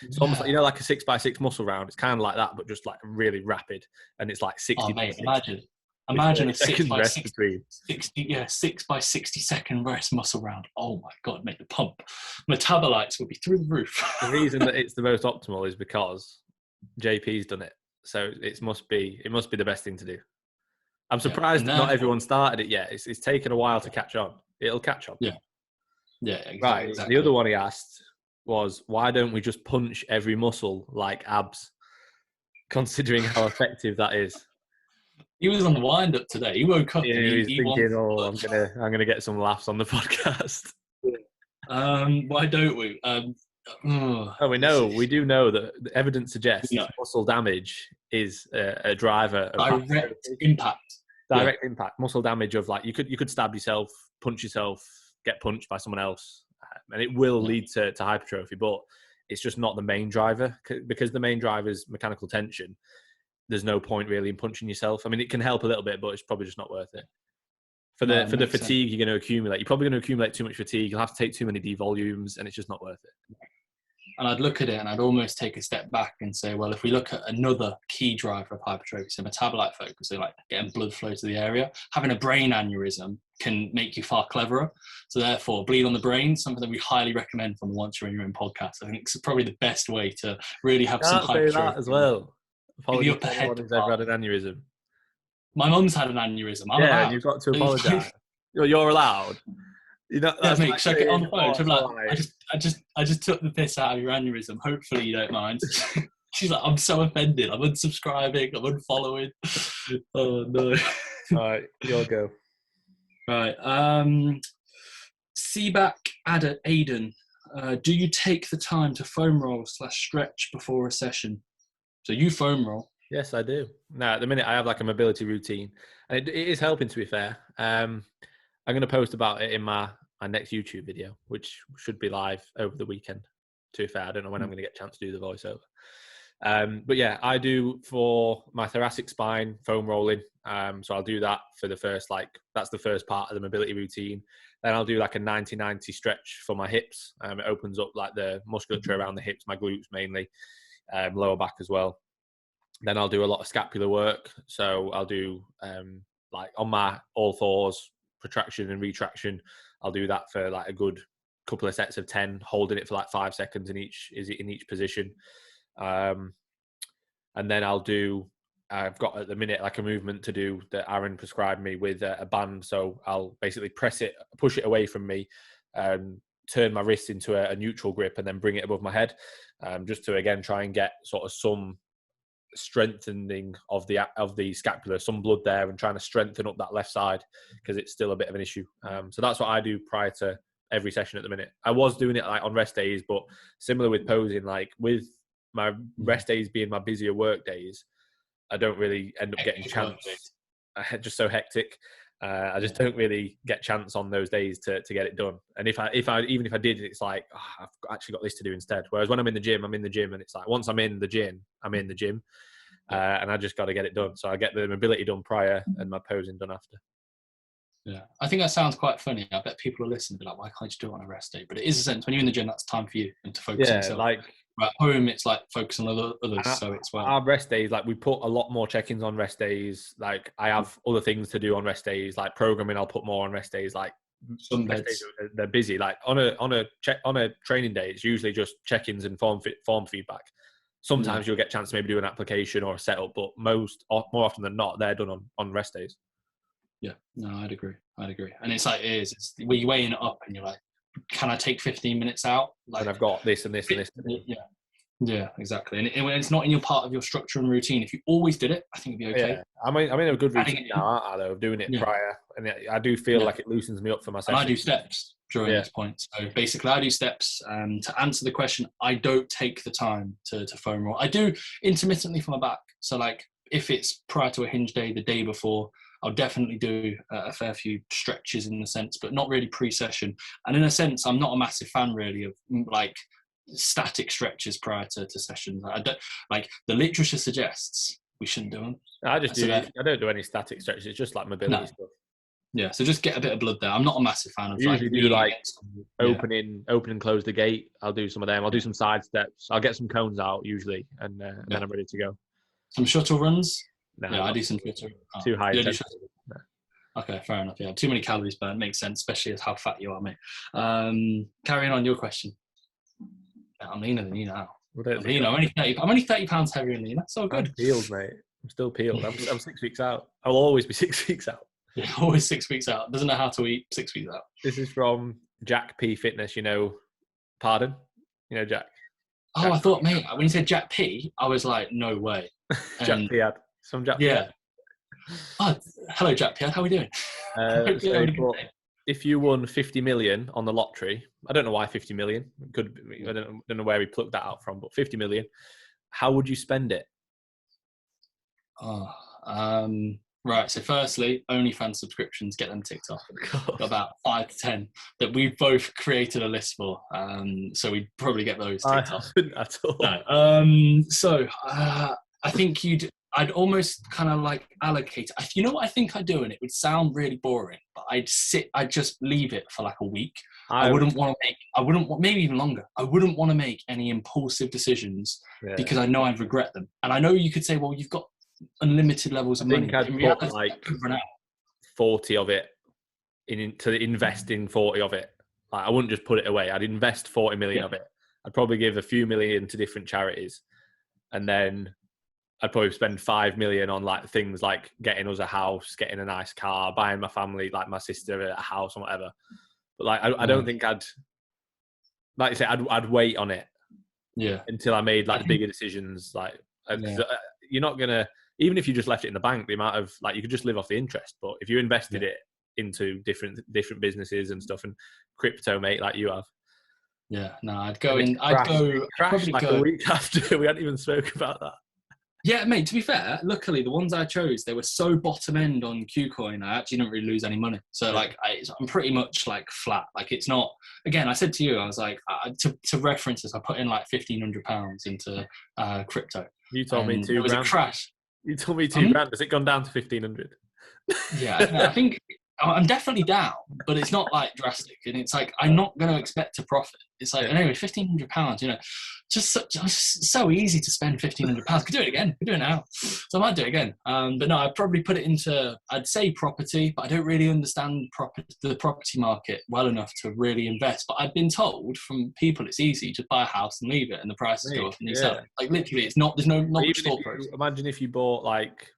It's almost like, like a 6x6 muscle round. It's kind of like that, but just like really rapid, and it's like 60. Oh, mate, imagine a 6x60 rest muscle round. Oh my god, mate, the pump metabolites will be through the roof. The reason that it's the most optimal is because JP's done it, so it must be the best thing to do. I'm surprised that not everyone started it yet. It's taken a while to catch on. It'll catch on. Yeah, exactly, right. Exactly. The other one he asked was, why don't we just punch every muscle like abs, considering how effective that is? He was on the wind up today. He woke up. Yeah, he was thinking, I'm gonna get some laughs on the podcast. Why don't we? We know. We do know that the evidence suggests muscle damage is a driver of direct impact. Direct impact, muscle damage of like you could stab yourself, punch yourself, get punched by someone else, and it will lead to hypertrophy. But it's just not the main driver, because the main driver is mechanical tension. There's no point really in punching yourself. I mean, it can help a little bit, but it's probably just not worth it. For the fatigue you're going to accumulate, you're probably going to accumulate too much fatigue. You'll have to take too many devolumes, and it's just not worth it. And I'd look at it and I'd almost take a step back and say, well, if we look at another key driver of hypertrophy, so metabolite focus, so like getting blood flow to the area, having a brain aneurysm can make you far cleverer. So therefore, bleed on the brain, something that we highly recommend from the Once You're in Your Own podcast. I think it's probably the best way to really have some hypertrophy. That as well. Apologies to anyone who's ever had an aneurysm. My mum's had an aneurysm. And you've got to apologise. You're allowed. You know, mate, should I get on the phone? I'm like, I just took the piss out of your aneurysm. Hopefully you don't mind. She's like, I'm so offended. I'm unsubscribing. I'm unfollowing. Oh no. All right, you'll go. Right. Seaback Aiden. Do you take the time to foam roll / stretch before a session? So you foam roll. Yes, I do. Now, at the minute, I have like a mobility routine, and it is helping, to be fair. I'm going to post about it in my next YouTube video, which should be live over the weekend. To be fair, I don't know when I'm going to get a chance to do the voiceover. But yeah, I do for my thoracic spine foam rolling. So I'll do that for the first, that's the first part of the mobility routine. Then I'll do like a 90-90 stretch for my hips. It opens up like the musculature around the hips, my glutes mainly, lower back as well. Then I'll do a lot of scapular work. So I'll do like on my all fours, protraction and retraction. I'll do that for like a good couple of sets of 10, holding it for like 5 seconds in each position. And then I've got at the minute like a movement to do that Aaron prescribed me with a band. So I'll basically push it away from me, turn my wrist into a neutral grip, and then bring it above my head, just to again try and get sort of some strengthening of the scapula, some blood there, and trying to strengthen up that left side because it's still a bit of an issue. So that's what I do prior to every session at the minute. I was doing it like on rest days, but similar with posing, like with my rest days being my busier work days, I don't really end up getting chance. Just so hectic. I just don't really get chance on those days to get it done. And if I did, it's like, I've actually got this to do instead. Whereas when I'm in the gym, and it's like once I'm in the gym, and I just got to get it done. So I get the mobility done prior and my posing done after. Yeah, I think that sounds quite funny. I bet people are listening, be like, why can't you do it on a rest day? But it is a sense when you're in the gym, that's time for you and to focus on yourself. Like at home, it's like focus on others. So it's our rest days, like we put a lot more check-ins on rest days. Like I have other things to do on rest days, like programming. I'll put more on rest days. Like some rest days, they're busy. Like on a training day, it's usually just check-ins and form feedback. Sometimes you'll get a chance to maybe do an application or a setup, but more often than not, they're done on rest days. Yeah, no, I'd agree. And it's like it's where you're weighing it up and you're like, can I take 15 minutes out? Like, and I've got this and this and this. Yeah, exactly. And it's not in your part of your structure and routine. If you always did it, I think it'd be okay. Yeah. I'm in a good routine now, aren't I, though, of doing it prior. And I do feel like it loosens me up for my session. And I do steps during this point. So basically, I do steps. To answer the question, I don't take the time to foam roll. I do intermittently for my back. So like if it's prior to a hinge day, the day before, I'll definitely do a fair few stretches in a sense, but not really pre-session. And in a sense, I'm not a massive fan really of like static stretches prior to sessions. I don't, like the literature suggests we shouldn't do them. I don't do any static stretches. It's just like mobility stuff. Yeah, so just get a bit of blood there. I'm not a massive fan of usually do like open and close the gate. I'll do some of them. I'll do some side steps. I'll get some cones out usually, and then I'm ready to go. Some shuttle runs. No, yeah, I do some shuttle. Too high. No. Okay, fair enough. Yeah, too many calories burned makes sense, especially as how fat you are, mate. Carrying on your question. Yeah, I'm leaner than you now. I'm only 30 pounds heavier than you. That's so good. I'm peeled, mate. I'm still peeled. I'm 6 weeks out. I'll always be 6 weeks out. Yeah, always 6 weeks out. Doesn't know how to eat 6 weeks out. This is from Jack P Fitness. Pardon? Jack. Oh, Jack. I thought, mate, when you said Jack P, I was like, no way. Jack P. Some Jack P. Yeah. Oh, hello, Jack P. How are we doing? if you won 50 million on the lottery, I don't know why 50 million. Could be, I don't know where we plucked that out from, but 50 million. How would you spend it? Oh, right. So firstly, OnlyFans subscriptions, get them ticked off. Got about 5 to 10 that we've both created a list for. So we'd probably get those ticked off. At all. No. I think I'd almost kind of like allocate. You know what I think I'd do, and it would sound really boring, but I'd just leave it for like a week. I wouldn't want, maybe even longer. I wouldn't want to make any impulsive decisions because I know I'd regret them. And I know you could say, well, you've got unlimited levels of money. I think I'd put like 40 of it to invest in 40 of it. Like, I wouldn't just put it away. I'd invest 40 million of it. I'd probably give a few million to different charities, and then I'd probably spend 5 million on like things like getting us a house, getting a nice car, buying my family, like my sister, a house or whatever. But like, I don't think I'd, like you say, I'd wait on it until I made like bigger decisions. Like, you're not gonna, even if you just left it in the bank, the amount of like, you could just live off the interest. But if you invested it into different businesses and stuff, and crypto, mate, like you have. Yeah, no, I'd probably like a week after. We hadn't even spoke about that. Yeah, mate, to be fair, luckily the ones I chose, they were so bottom end on KuCoin, I actually didn't really lose any money. So like, I'm pretty much like flat. Like, it's not, again, I said to you, I was like, to reference this, I put in like £1,500 into crypto. You told me 2 grand. It was a crash. You told me 2 grand. Has it gone down to 1,500? Yeah, I think I'm definitely down, but it's not like drastic. And it's like, I'm not going to expect to profit. It's like, anyway, £1,500, you know, just so easy to spend £1,500. Could do it again. Could do it now. So I might do it again. But no, I'd probably put it into, I'd say property, but I don't really understand the property market well enough to really invest. But I've been told from people it's easy. Just buy a house and leave it, and the prices go up and you sell it. Like, literally, it's not, there's not much thought process. Imagine if you bought like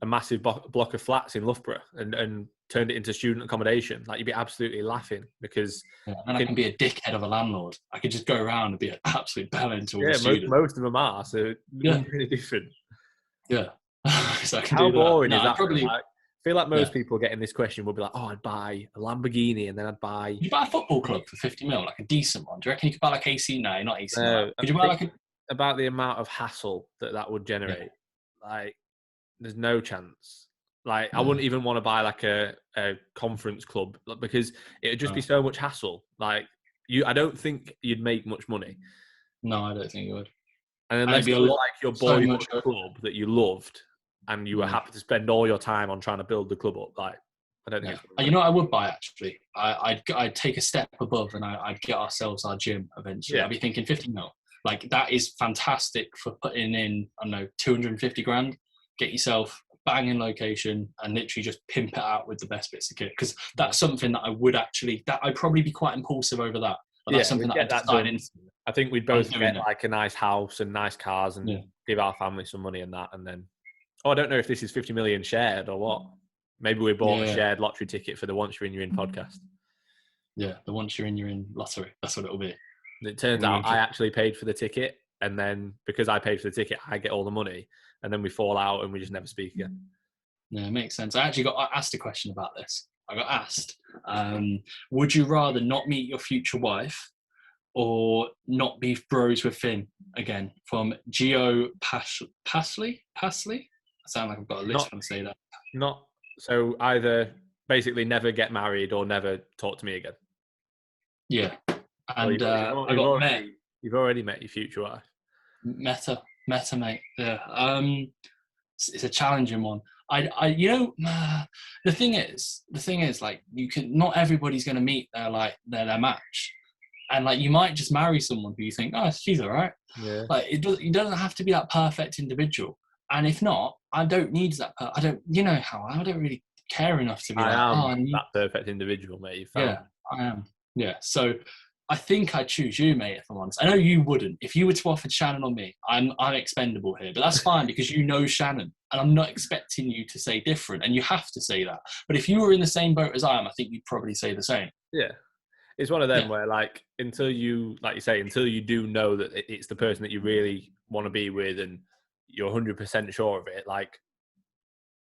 a massive block of flats in Loughborough and turned it into student accommodation. Like, you'd be absolutely laughing because... and I can be a dickhead of a landlord. I could just go around and be an absolute bellend to all the students. Most of them are, so really different. Yeah. So how boring is that? Probably, like, I feel like most people getting this question will be like, oh, I'd buy a Lamborghini and then I'd buy... You buy a football club for 50 mil, like a decent one. Do you reckon you could buy like AC? No, not AC. Could you buy like about the amount of hassle that would generate. Like, there's no chance. Like, I wouldn't even want to buy like a conference club because it would just be so much hassle. Like, I don't think you'd make much money. No, I don't think you would. And unless it was like your boyhood club that you loved and you were happy to spend all your time on trying to build the club up, like, I don't think. You know what I would buy, actually? I'd take a step above and I'd get ourselves our gym eventually. I'd be thinking 50 mil. Like, that is fantastic for putting in, I don't know, 250 grand. Get yourself banging location and literally just pimp it out with the best bits of kit, because that's something that I would actually, that I'd probably be quite impulsive over that, but that's something that I'd decide in. I think we'd both get like a nice house and nice cars and give our family some money and that, and then I don't know if this is 50 million shared or what. Maybe we bought a shared lottery ticket for the Once You're In podcast. The Once You're In lottery, that's what it'll be. And it turns out I actually paid for the ticket, and then because I paid for the ticket I get all the money, and then we fall out and we just never speak again. Yeah, it makes sense. I actually got asked a question about this. I got asked, would you rather not meet your future wife or not be bros with Finn again? From Geo Pasley? I sound like I've got a list when I say that. So either basically never get married or never talk to me again. Yeah. And you've already met your future wife. Meta, mate. Yeah. It's a challenging one. The thing is, like, not everybody's going to meet their match, and like, you might just marry someone who you think, oh, she's all right. Yeah. Like, it doesn't have to be that perfect individual, and if not, I don't need that. I don't really care enough to be that perfect individual, mate. Yeah, I am. Yeah, so I think I'd choose you, mate, if I'm honest. I know you wouldn't. If you were to offer Shannon on me, I'm expendable here. But that's fine because you know Shannon. And I'm not expecting you to say different. And you have to say that. But if you were in the same boat as I am, I think you'd probably say the same. Yeah. It's one of them where, like, until you do know that it's the person that you really want to be with and you're 100% sure of it, like,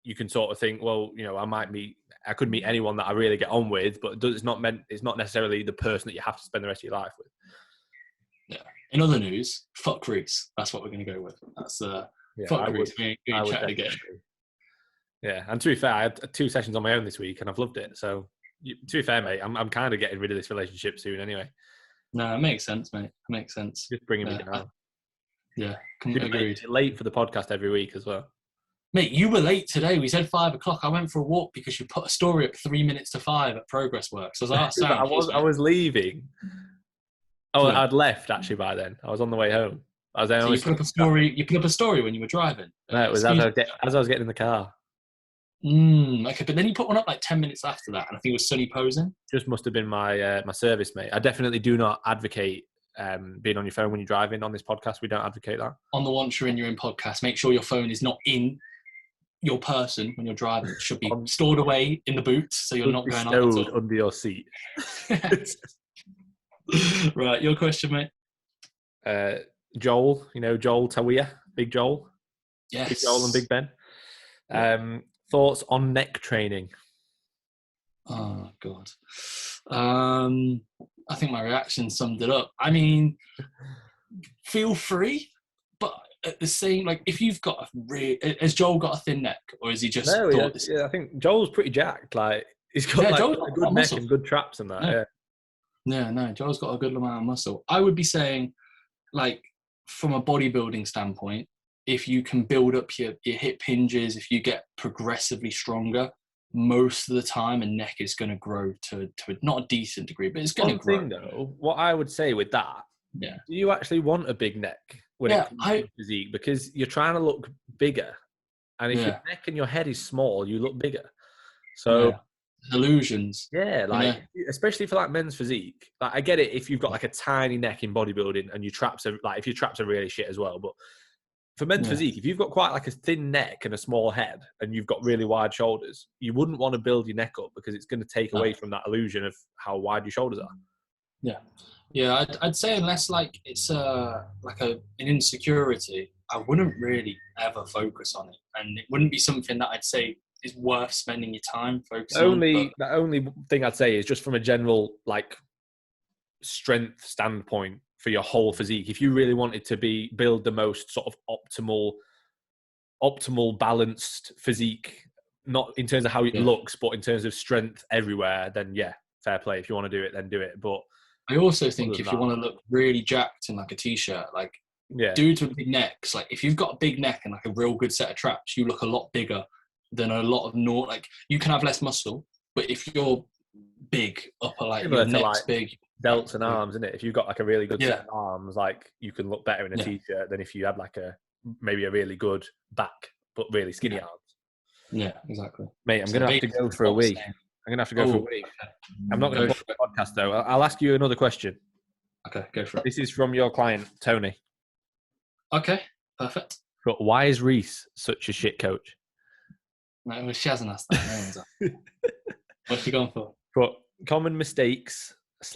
you can sort of think, well, you know, I could meet anyone that I really get on with, but it's not necessarily the person that you have to spend the rest of your life with. Yeah. In other news, fuck Reese. That's what we're going to go with. That's fuck Reese. We ain't chatting again. Yeah, and to be fair, I had 2 sessions on my own this week, and I've loved it. So, to be fair, mate, I'm kind of getting rid of this relationship soon, anyway. No, it makes sense, mate. It makes sense. Just bringing me down. Agreed. Late for the podcast every week as well. Mate, you were late today. We said 5 o'clock. I went for a walk because you put a story up 3 minutes to 5 at Progress Work. So I was I was leaving. Oh, I'd left actually by then. I was on the way home. I was there. So you put up a story. You put up a story when you were driving. No, it was as I was getting in the car. Okay, but then you put one up like 10 minutes after that, and I think it was Sunny posing. Just must have been my service mate. I definitely do not advocate being on your phone when you're driving on this podcast. We don't advocate that. On the Once You're In podcast, make sure your phone is not in your person when you're driving. It should be stored away in the boot, so you're not going out under your seat. Right, your question, mate. Joel, you know Joel Tawia, Big Joel. Yes. Big Joel and Big Ben. Thoughts on neck training? Oh God. I think my reaction summed it up. I mean, feel free, but at the same, like, if you've got has Joel got a thin neck, or is he just? No, I think Joel's pretty jacked. Like, he's got a good neck and good traps and that. No, Joel's got a good amount of muscle. I would be saying, like, from a bodybuilding standpoint, if you can build up your hip hinges, if you get progressively stronger, most of the time a neck is going to grow to not a decent degree, but it's going to grow. One thing though, what I would say with that, do you actually want a big neck when it comes to physique? Because you're trying to look bigger, and if your neck and your head is small, you look bigger. So illusions. Yeah, like especially for like men's physique. Like, I get it if you've got like a tiny neck in bodybuilding and your traps are like, if your traps are really shit as well, but for men's physique, if you've got quite like a thin neck and a small head and you've got really wide shoulders, you wouldn't want to build your neck up because it's going to take away from that illusion of how wide your shoulders are. Yeah, I'd say unless like it's like an insecurity, I wouldn't really ever focus on it, and it wouldn't be something that I'd say is worth spending your time focusing on. The only thing I'd say is just from a general like strength standpoint for your whole physique. If you really wanted to build the most sort of optimal balanced physique, not in terms of how it looks, but in terms of strength everywhere, then fair play. If you want to do it, then do it. But I also think if you want to look really jacked in like a t-shirt, like dudes with big necks, like if you've got a big neck and like a real good set of traps, you look a lot bigger than a lot of like you can have less muscle, but if you're big upper, like your neck's big, delts and arms, isn't it? If you've got like a really good set of arms, like you can look better in a t-shirt than if you had like maybe a really good back but really skinny arms. Yeah, exactly. Mate, I'm gonna have to go for a wee. I'm gonna have to go for a wee. I'm not gonna put the podcast though. I'll ask you another question. Okay, go for it. This is from your client, Tony. Okay, perfect. But why is Reese such a shit coach? No, she hasn't asked that. What's she gone for? But common mistakes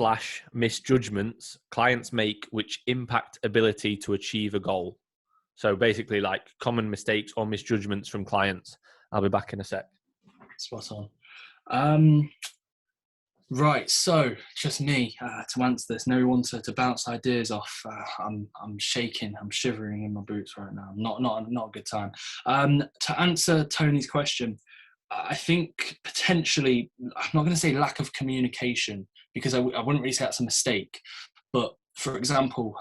/ misjudgments clients make which impact ability to achieve a goal. So basically like common mistakes or misjudgments from clients. I'll be back in a sec. Spot on. Right, so just me to answer this. No one to bounce ideas off. I'm shaking. I'm shivering in my boots right now. Not a good time. To answer Tony's question, I think potentially, I'm not going to say lack of communication because I wouldn't really say that's a mistake. But for example,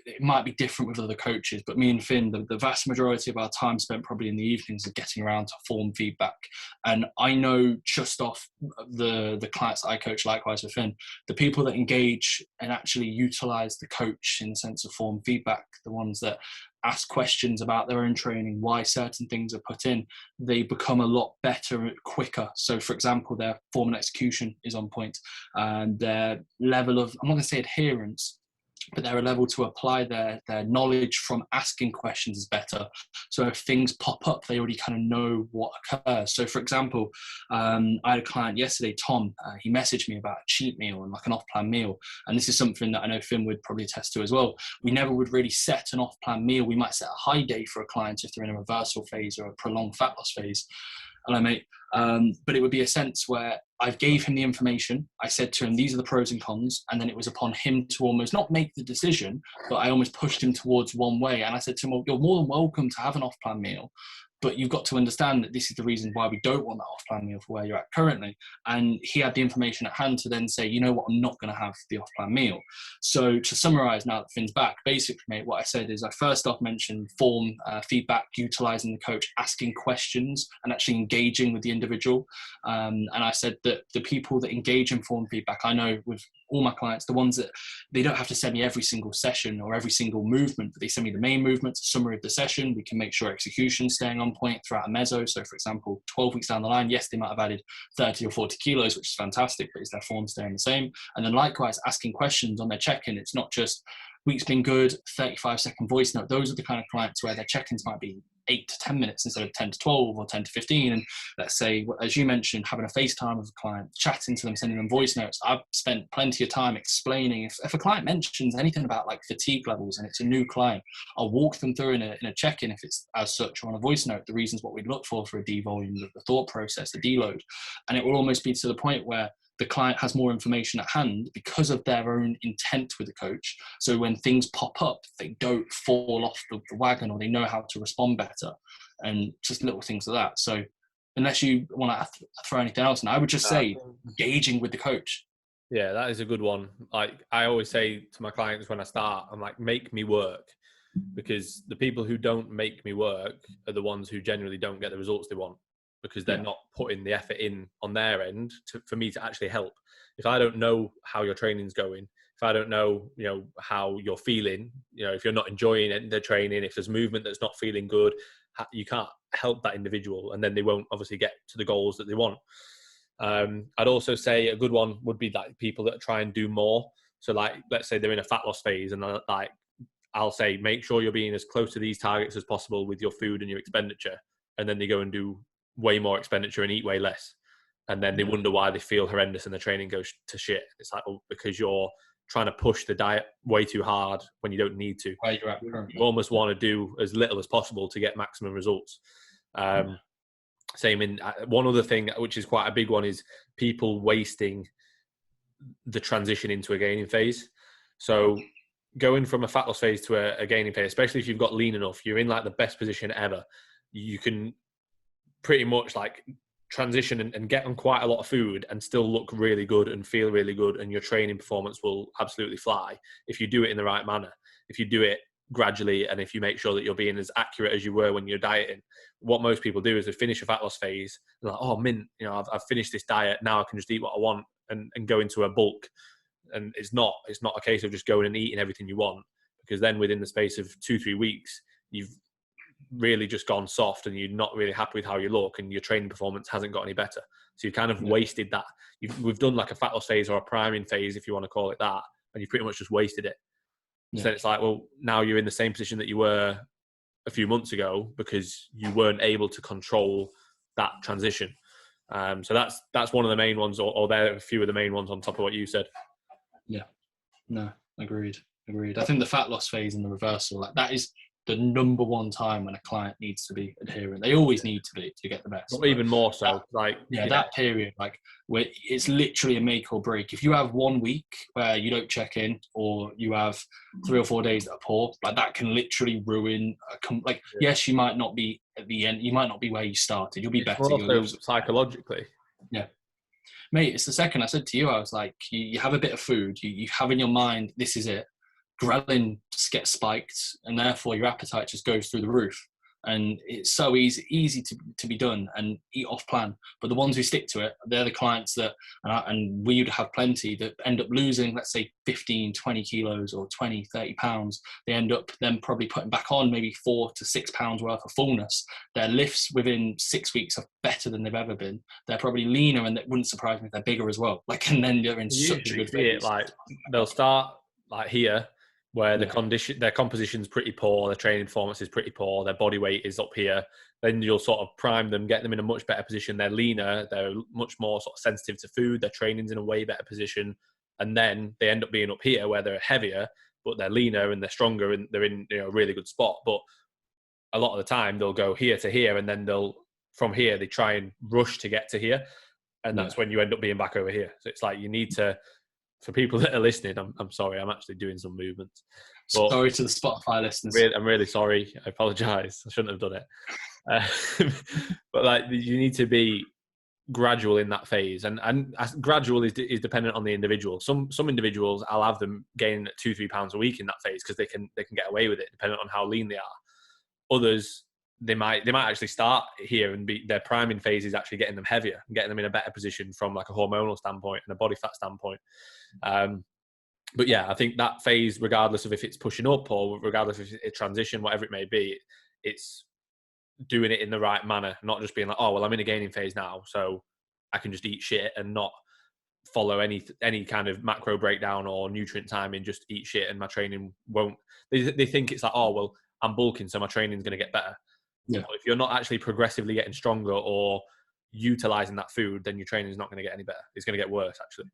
it might be different with other coaches, but me and Finn, the vast majority of our time spent probably in the evenings are getting around to form feedback. And I know just off the clients that I coach, likewise with Finn, the people that engage and actually utilize the coach in the sense of form feedback, the ones that ask questions about their own training, why certain things are put in, they become a lot better quicker. So for example, their form and execution is on point, and their level of, I'm not going to say adherence, but they're able to apply their knowledge from asking questions is better. So if things pop up, they already kind of know what occurs. So for example, I had a client yesterday, Tom, he messaged me about a cheat meal and like an off-plan meal. And this is something that I know Finn would probably attest to as well. We never would really set an off-plan meal. We might set a high day for a client if they're in a reversal phase or a prolonged fat loss phase. Hello, mate. But it would be a sense where I gave him the information. I said to him, these are the pros and cons. And then it was upon him to almost not make the decision, but I almost pushed him towards one way. And I said to him, well, you're more than welcome to have an off-plan meal, but you've got to understand that this is the reason why we don't want that off-plan meal for where you're at currently. And he had the information at hand to then say, you know what, I'm not going to have the off-plan meal. So to summarize now that Finn's back, basically, mate, what I said is I first off mentioned form, feedback, utilizing the coach, asking questions and actually engaging with the individual. And I said that the people that engage in form feedback, I know with all my clients, the ones that they don't have to send me every single session or every single movement, but they send me the main movements, a summary of the session. We can make sure execution staying on point throughout a meso. So for example, 12 weeks down the line, yes, they might have added 30 or 40 kilos, which is fantastic, but is their form staying the same? And then likewise, asking questions on their check-in. It's not just week's been good, 35-second voice note. Those are the kind of clients where their check-ins might be 8 to 10 minutes instead of 10 to 12 or 10 to 15. And let's say, as you mentioned, having a FaceTime with a client, chatting to them, sending them voice notes. I've spent plenty of time explaining if a client mentions anything about like fatigue levels and it's a new client, I'll walk them through in a check-in if it's as such or on a voice note, the reasons what we'd look for a devolume, the thought process, the deload. And it will almost be to the point where the client has more information at hand because of their own intent with the coach. So when things pop up, they don't fall off the wagon, or they know how to respond better, and just little things like that. So unless you want to throw anything else in, I would just say engaging with the coach. Yeah, that is a good one. Like I always say to my clients when I start, I'm like, make me work, because the people who don't make me work are the ones who generally don't get the results they want, because they're not putting the effort in on their end for me to actually help. If I don't know how your training's going, if I don't know, how you're feeling, if you're not enjoying the training, if there's movement that's not feeling good, you can't help that individual, and then they won't obviously get to the goals that they want. I'd also say a good one would be like people that try and do more. So like, let's say they're in a fat loss phase, and I'll say, make sure you're being as close to these targets as possible with your food and your expenditure. And then they go and do way more expenditure and eat way less. And then they wonder why they feel horrendous and the training goes to shit. It's like, oh, because you're trying to push the diet way too hard when you don't need to. Where you're at currently. You almost want to do as little as possible to get maximum results. Same in one other thing, which is quite a big one, is people wasting the transition into a gaining phase. So going from a fat loss phase to a gaining phase, especially if you've got lean enough, you're in like the best position ever. You can pretty much like transition and get on quite a lot of food and still look really good and feel really good, and your training performance will absolutely fly if you do it in the right manner, if you do it gradually, and if you make sure that you're being as accurate as you were when you're dieting. What most people do is they finish a fat loss phase, they're like, oh mint, I've finished this diet, now I can just eat what I want and go into a bulk. And it's not a case of just going and eating everything you want, because then within the space of 2-3 weeks you've really just gone soft and you're not really happy with how you look, and your training performance hasn't got any better. So you've kind of wasted that. We've done like a fat loss phase or a priming phase, if you want to call it that, and you've pretty much just wasted it. So then it's like, well, now you're in the same position that you were a few months ago because you weren't able to control that transition. So that's one of the main ones, or there are a few of the main ones on top of what you said. Yeah, no, agreed. I think the fat loss phase and the reversal, like that is the number one time when a client needs to be adherent. They always need to be to get the best. But even more so, that period, like where it's literally a make or break. If you have 1 week where you don't check in, or you have 3 or 4 days that are poor, like that can literally ruin. Yes, you might not be at the end. You might not be where you started. You'll be better. Also psychologically. Yeah. Mate, it's the second I said to you, I was like, you have a bit of food, you have in your mind, this is it. Ghrelin gets spiked, and therefore your appetite just goes through the roof. And it's so easy to be done and eat off plan. But the ones who stick to it, they're the clients that, and we would have plenty that end up losing, let's say 15, 20 kilos or 20, 30 pounds. They end up then probably putting back on maybe 4 to 6 pounds worth of fullness. Their lifts within 6 weeks are better than they've ever been. They're probably leaner, and it wouldn't surprise me if they're bigger as well. And then they're in such a good phase. Like they'll start like here, where their composition's pretty poor, their training performance is pretty poor, their body weight is up here. Then you'll sort of prime them, get them in a much better position. They're leaner, they're much more sort of sensitive to food, their training's in a way better position. And then they end up being up here where they're heavier, but they're leaner and they're stronger and they're in, you know, a really good spot. But a lot of the time they'll go here to here, and then from here, they try and rush to get to here. And that's when you end up being back over here. So it's like, you need to, for people that are listening, I'm sorry, I'm actually doing some movements. But sorry to the Spotify listeners. I'm really sorry. I apologize. I shouldn't have done it. But like, you need to be gradual in that phase, and gradual is dependent on the individual. Some individuals, I'll have them gain 2-3 pounds a week in that phase because they can get away with it, depending on how lean they are. Others, they might actually start here and their priming phase is actually getting them heavier and getting them in a better position from like a hormonal standpoint and a body fat standpoint. But yeah, I think that phase, regardless of if it's pushing up or regardless if it's a transition, whatever it may be, it's doing it in the right manner, not just being like, oh, well, I'm in a gaining phase now, so I can just eat shit and not follow any kind of macro breakdown or nutrient timing, just eat shit and my training won't. They think it's like, oh, well, I'm bulking, so my training's going to get better. Yeah. But if you're not actually progressively getting stronger or utilizing that food, then your training is not going to get any better. It's going to get worse, actually.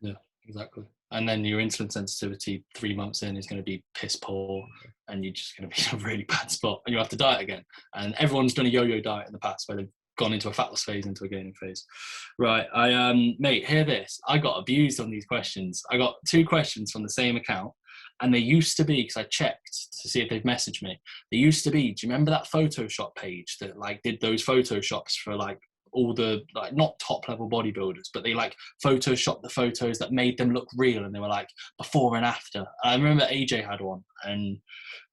Yeah, exactly. And then your insulin sensitivity 3 months in is going to be piss poor, and you're just going to be in a really bad spot, and you have to diet again. And everyone's done a yo-yo diet in the past where they've gone into a fat loss phase, into a gaining phase. Right. Mate, hear this. I got abused on these questions. I got 2 questions from the same account. And they used to be, because I checked to see if they've messaged me, they used to be, do you remember that Photoshop page that like did those Photoshops for like all the, like, not top level bodybuilders, but they like Photoshopped the photos that made them look real, and they were like before and after. I remember AJ had one, and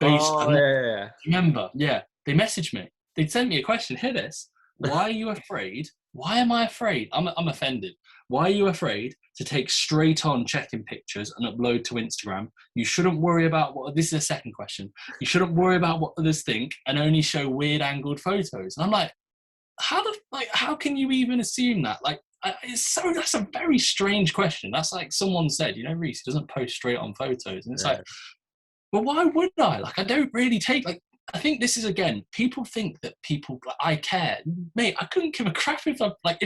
yeah. Remember? Yeah. They messaged me. They sent me a question. Hear this. Why are you afraid? Why am I afraid? I'm offended. Why are you afraid to take straight on check-in pictures and upload to Instagram? You shouldn't worry about this is a second question. You shouldn't worry about what others think and only show weird angled photos. And I'm like, how can you even assume that? Like, that's a very strange question. That's like someone said, you know, Reece doesn't post straight on photos. And it's like, well, why would I? Like, I don't really take, like, I think this is, again, people think that I care. Mate, I couldn't give a crap if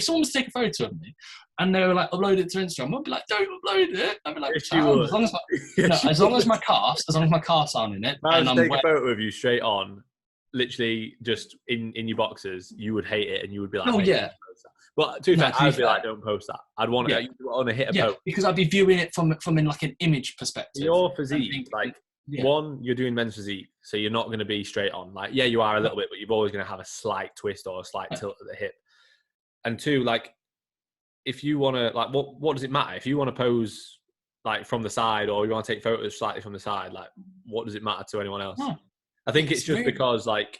someone was to take a photo of me and they were like, upload it to Instagram, I'd be like, don't upload it. I'd be like, as long as my calves aren't in it. If I take a photo of you straight on, literally just in your boxers, you would hate it and you would be like, oh, yeah. But to be fair, I'd be like, don't post that. I'd want to hit a post. Because I'd be viewing it from in like an image perspective. Your physique, one, you're doing men's physique, so you're not going to be straight on. Like, yeah, you are a little bit, but you're always going to have a slight twist or a slight tilt at the hip. And 2, like, if you want to, like, what does it matter? If you want to pose, like, from the side, or you want to take photos slightly from the side, like, what does it matter to anyone else? No, I think it's just because, like,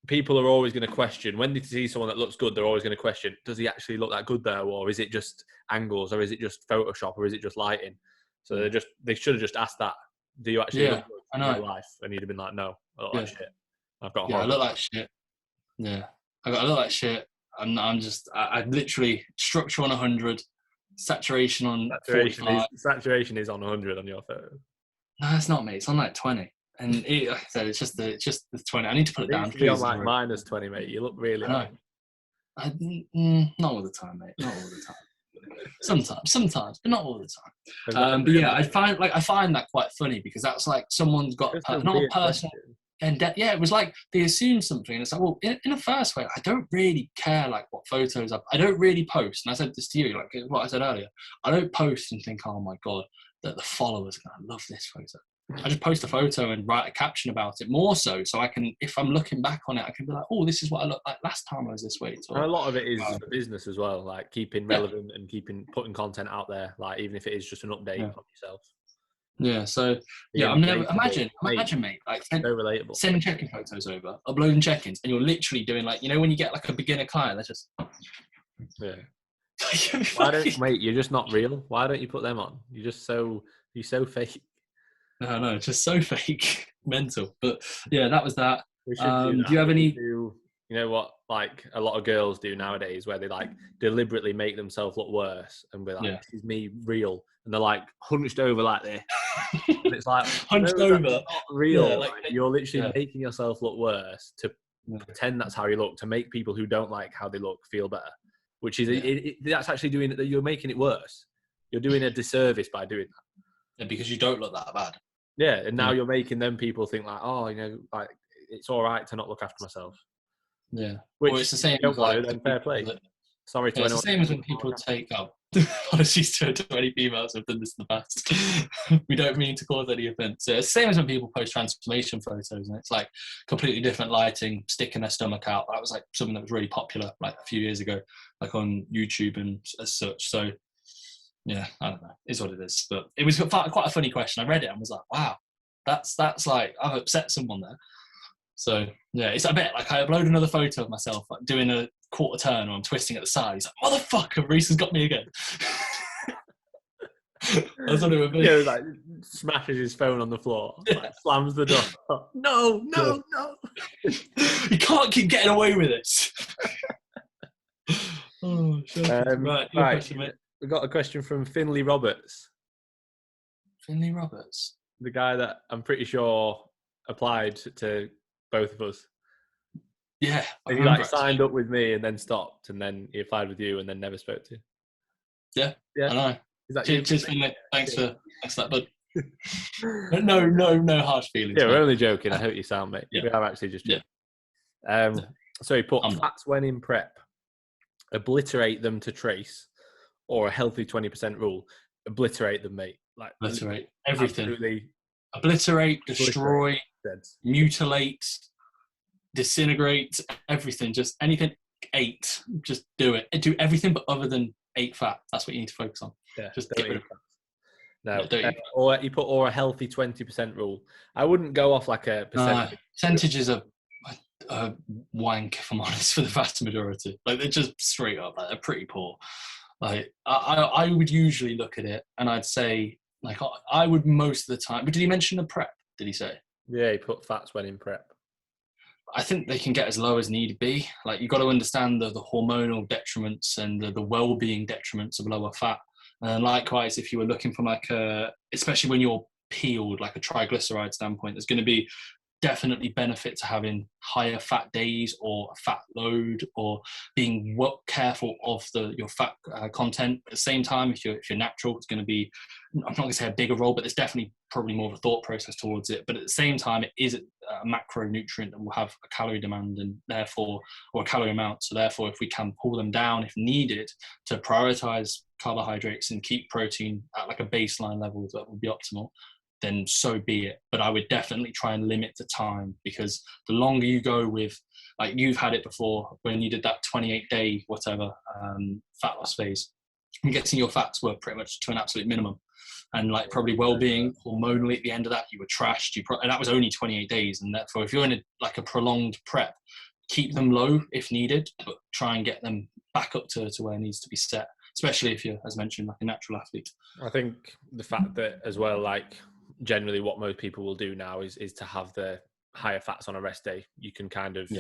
people are always going to question, when they see someone that looks good, they're always going to question, does he actually look that good there? Or is it just angles? Or is it just Photoshop? Or is it just lighting? So they should have just asked that. Do you actually look good in real life? And he'd have been like, no, I look like shit. I've got I look like shit. Yeah. I look like shit. I literally structure on 100, saturation on 45. Saturation is on 100 on your photo. No, it's not, mate. It's on like 20. And like I said, it's just the 20. I need to put it down. It on like minus 20, mate. You look really high. Not all the time, mate. Not all the time. Sometimes, but not all the time. But yeah, I find that quite funny, because that's like someone's got not a personal vendetta. Yeah, it was like they assume something, and it's like, well, in the first way, I don't really care like what photos I don't really post. And I said this to you, like what I said earlier. I don't post and think, oh my god, that the followers are gonna love this photo. I just post a photo and write a caption about it, more so I can, if I'm looking back on it, I can be like, oh, this is what I looked like last time I was this weight. And a lot of it is for business as well, like keeping relevant and putting content out there, like even if it is just an update on yourself. Yeah, so I'm never imagine, mate, like so relatable. Sending check-in photos over, uploading check-ins, and you're literally doing like, you know, when you get like a beginner client, they're just mate, you're just not real. Why don't you put them on? You're so fake. No, it's just so fake, mental. But yeah, that was that. Do you have any? You know what, like a lot of girls do nowadays, where they like deliberately make themselves look worse and be like, "This is me real," and they're like hunched over like this. And it's like, hunched no, over. that's not real. Yeah, like, you're literally making yourself look worse to pretend that's how you look, to make people who don't like how they look feel better, which is, that's actually doing it, you're making it worse. You're doing a disservice by doing that. Yeah, because you don't look that bad. Yeah, and now you're making them people think like, oh, you know, like it's all right to not look after myself. Yeah. Which well, it's the same. Don't Like, then fair play. Sorry to it's anyone. the same as when people take up. Apologies to any females who've done this in the past. We don't mean to cause any offence. So it's the same as when people post transformation photos, and it's like completely different lighting, sticking their stomach out. That was like something that was really popular like a few years ago, like on YouTube and as such. So yeah, I don't know. It's what it is. But it was quite a funny question. I read it and was like, wow, that's like I've upset someone there. So yeah, it's a bit like I upload another photo of myself like doing a quarter turn or I'm twisting at the side. He's like, motherfucker, Reece has got me again. That's what it would be. Yeah, like smashes his phone on the floor, like, slams the door. No. You can't keep getting away with this. Oh, sure. Right. Question, mate. We got a question from Finley Roberts. Finley Roberts, the guy that I'm pretty sure applied to both of us. Yeah, and he like signed up with me and then stopped, and then he applied with you and then never spoke to you. Yeah, I know. Cheers, Finley. Thanks for that, bud. No harsh feelings. Yeah, we're only joking. I hope you sound, mate. Yeah. We are actually just joking. Yeah. So he put fats when in prep, obliterate them to trace, or a healthy 20% rule. Obliterate them, mate. Like obliterate everything. Absolutely. Obliterate, destroy, mutilate, disintegrate, everything. Just anything. 8. Just do it. Do everything, but other than 8 fat. That's what you need to focus on. Yeah, just get rid of it. No, or you put or a healthy 20% rule. I wouldn't go off like a percentage. Percentages are wank, if I'm honest, for the vast majority. Like they're just straight up. Like they're pretty poor. Like I would usually look at it and I'd say like I would most of the time. But did he mention the prep? Did he say? Yeah, he put fats when in prep. I think they can get as low as need be. Like you've got to understand the hormonal detriments and the well-being detriments of lower fat. And likewise, if you were looking from like especially when you're peeled, like a triglyceride standpoint, there's going to be definitely benefit to having higher fat days or a fat load, or being careful of your fat content. At the same time, if you're natural, it's going to be, I'm not going to say a bigger role, but there's definitely probably more of a thought process towards it. But at the same time, it is a macronutrient that will have a calorie demand and therefore, or a calorie amount. So therefore, if we can pull them down if needed to prioritize carbohydrates and keep protein at like a baseline level that would be optimal, then so be it. But I would definitely try and limit the time, because the longer you go with, like you've had it before when you did that 28-day whatever fat loss phase, I'm guessing your fats were pretty much to an absolute minimum, and like probably well-being hormonally at the end of that you were trashed. And that was only 28 days, and therefore if you're in a prolonged prep, keep them low if needed, but try and get them back up to where it needs to be set, especially if you're, as mentioned, like a natural athlete. I think the fact that as well, like generally what most people will do now is to have the higher fats on a rest day. You can kind of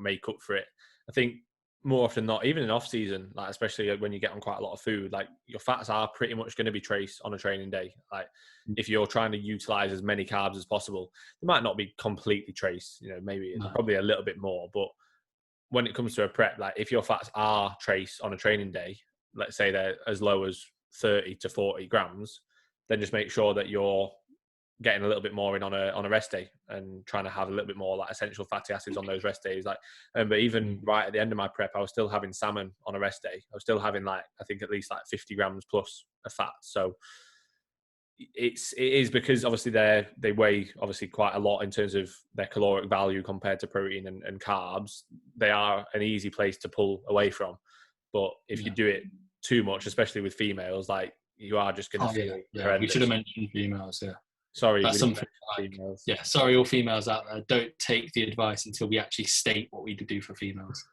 make up for it. I think more often than not, even in off season, like especially when you get on quite a lot of food, like your fats are pretty much going to be traced on a training day. Like if you're trying to utilize as many carbs as possible, they might not be completely traced, maybe probably a little bit more, but when it comes to a prep, like if your fats are traced on a training day, let's say they're as low as 30 to 40 grams, then just make sure that you're getting a little bit more in on a rest day and trying to have a little bit more like essential fatty acids on those rest days. Like, but even right at the end of my prep, I was still having salmon on a rest day. I was still having I think at least 50 grams plus of fat. So it is because obviously they weigh obviously quite a lot in terms of their caloric value compared to protein and carbs. They are an easy place to pull away from. But if you do it too much, especially with females, like you are just going to feel horrendous. We should have mentioned females, Sorry, that's something females. Sorry, all females out there. Don't take the advice until we actually state what we do for females.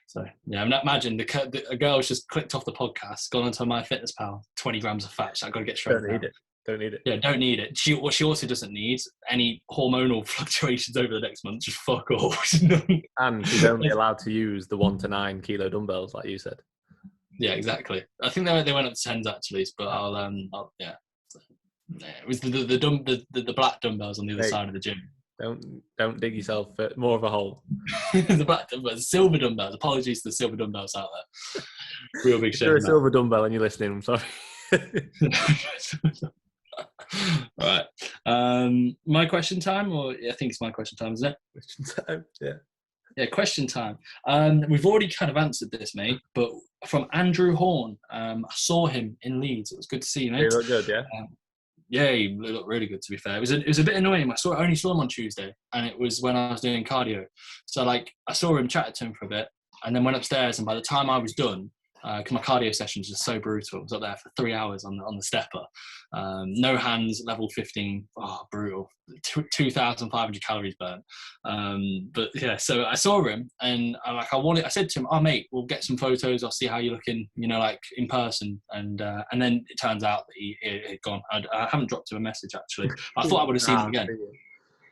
So imagine a girl's just clicked off the podcast, gone onto MyFitnessPal, 20 grams of fat. So I've got to get straight. Don't need it. Yeah, don't need it. She also doesn't need any hormonal fluctuations over the next month. Just fuck off. And she's only allowed to use the 1 to 9 kilo dumbbells, like you said. Yeah, exactly. I think they went up to 10s actually, but yeah. It was the black dumbbells on the other side of the gym. Don't dig yourself more of a hole. The black dumbbells, silver dumbbells. Apologies to the silver dumbbells out there. Real big If shame. you're a silver dumbbell and you're listening, I'm sorry. All right. My question time, or I think it's my question time, isn't it? Question time. Yeah. Yeah, question time. We've already kind of answered this, mate, but from Andrew Horn, I saw him in Leeds. It was good to see you, mate. He looked good, yeah? Yeah, he looked really good, to be fair. It was a bit annoying. I only saw him on Tuesday, and it was when I was doing cardio. So, like, I saw him, chatted to him for a bit, and then went upstairs, and by the time I was done, because my cardio sessions are so brutal, I was up there for 3 hours on the stepper. No hands, level 15. Oh, brutal. 2,500 calories burnt. But yeah, so I saw him, and I said to him, "Oh, mate, we'll get some photos. I'll see how you're looking, like in person." And then it turns out that he had gone. I haven't dropped him a message actually. I thought I would have seen him again.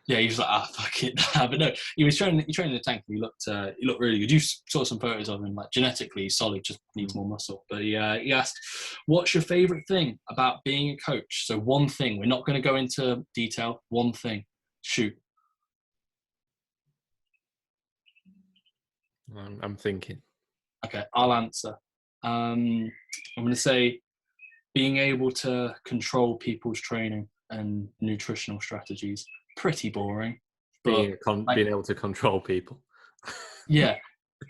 Yeah, he was like, fuck it. But no, he was training the tank, and he looked really good. You saw some photos of him, like genetically he's solid, just needs more muscle. But he asked, what's your favourite thing about being a coach? So one thing, we're not going to go into detail, one thing, shoot. I'm thinking. Okay, I'll answer. I'm going to say being able to control people's training and nutritional strategies. Pretty boring, but being able to control people. Yeah,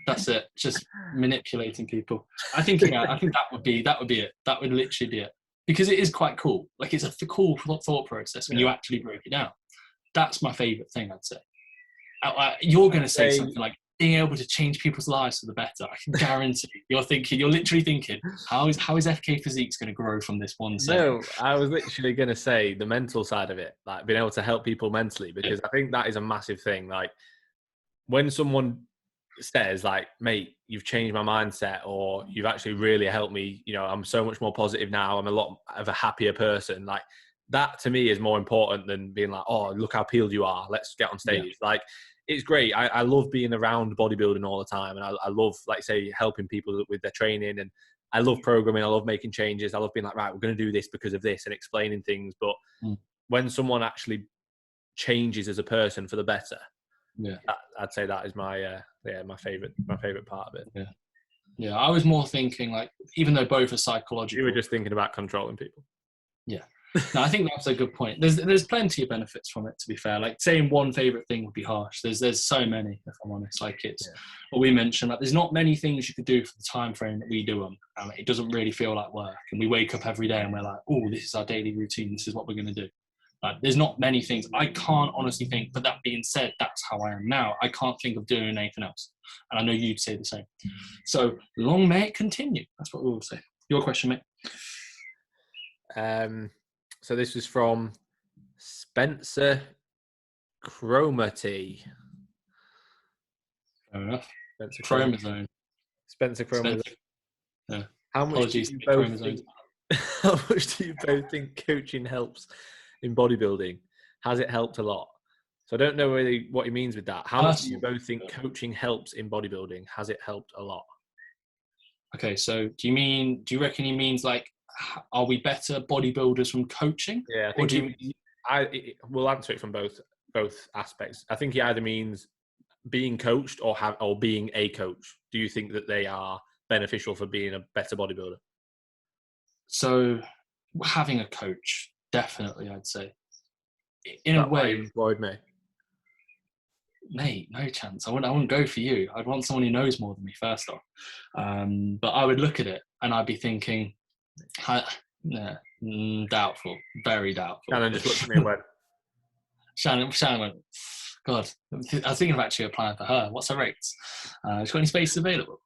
that's it. Just manipulating people. I think that would be it. That would literally be it, because it is quite cool. Like, it's a cool thought process when you actually break it down. That's my favorite thing, I'd say. You're going to say something like being able to change people's lives for the better. I can guarantee you're literally thinking, how is fkphysiques going to grow from this one segment? No, I was literally going to say the mental side of it, like being able to help people mentally, because I think that is a massive thing. Like, when someone says, like, mate, you've changed my mindset, or you've actually really helped me, I'm so much more positive now, I'm a lot of a happier person, like, that to me is more important than being like, oh, look how peeled you are, let's get on stage. Like, it's great. I love being around bodybuilding all the time, and I love, like, say, helping people with their training, and I love programming. I love making changes. I love being like, right, we're going to do this because of this, and explaining things. But when someone actually changes as a person for the better, I'd say that is my favorite part of it. Yeah. I was more thinking, like, even though both are psychological, you were just thinking about controlling people. Yeah. No, I think that's a good point. There's plenty of benefits from it, to be fair. Like, saying one favorite thing would be harsh. There's so many, if I'm honest. Like, it's what we mentioned. Like, there's not many things you could do for the time frame that we do them. It doesn't really feel like work. And we wake up every day and we're like, oh, this is our daily routine. This is what we're going to do. Like, there's not many things. I can't honestly think. But that being said, that's how I am now. I can't think of doing anything else. And I know you'd say the same. So long may it continue. That's what we'll say. Your question, mate. So this was from Spencer Cromarty. Fair enough. Chromosome. Spencer Chromosome. Yeah. How much do you both think coaching helps in bodybuilding? Has it helped a lot? So I don't know really what he means with that. How much do you both think coaching helps in bodybuilding? Has it helped a lot? Okay, so do you reckon he means, like, are we better bodybuilders from coaching? Yeah, I think we'll answer it from both aspects. I think he either means being coached or being a coach. Do you think that they are beneficial for being a better bodybuilder? So having a coach, definitely, I'd say. In a way, employed me. Mate, no chance. I wouldn't go for you. I'd want someone who knows more than me, first off. But I would look at it and I'd be thinking, doubtful, very doubtful. Shannon just looked at me and went, Shannon went, God, I was thinking of actually applying for her. What's her rates? Has she got any spaces available?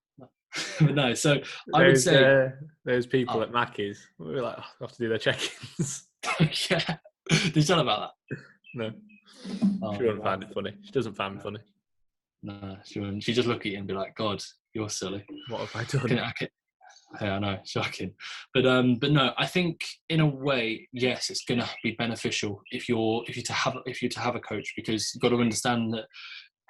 But no, so I would say those people at Mackey's, we were like, I have to do their check-ins. Yeah. Did you tell her about that? No. She wouldn't find it funny. She doesn't find me funny. No, she wouldn't. She'd just look at you and be like, God, you're silly. What have I done? Yeah, I know, shocking. But no, I think in a way, yes, it's gonna be beneficial if you're to have a coach, because you've got to understand that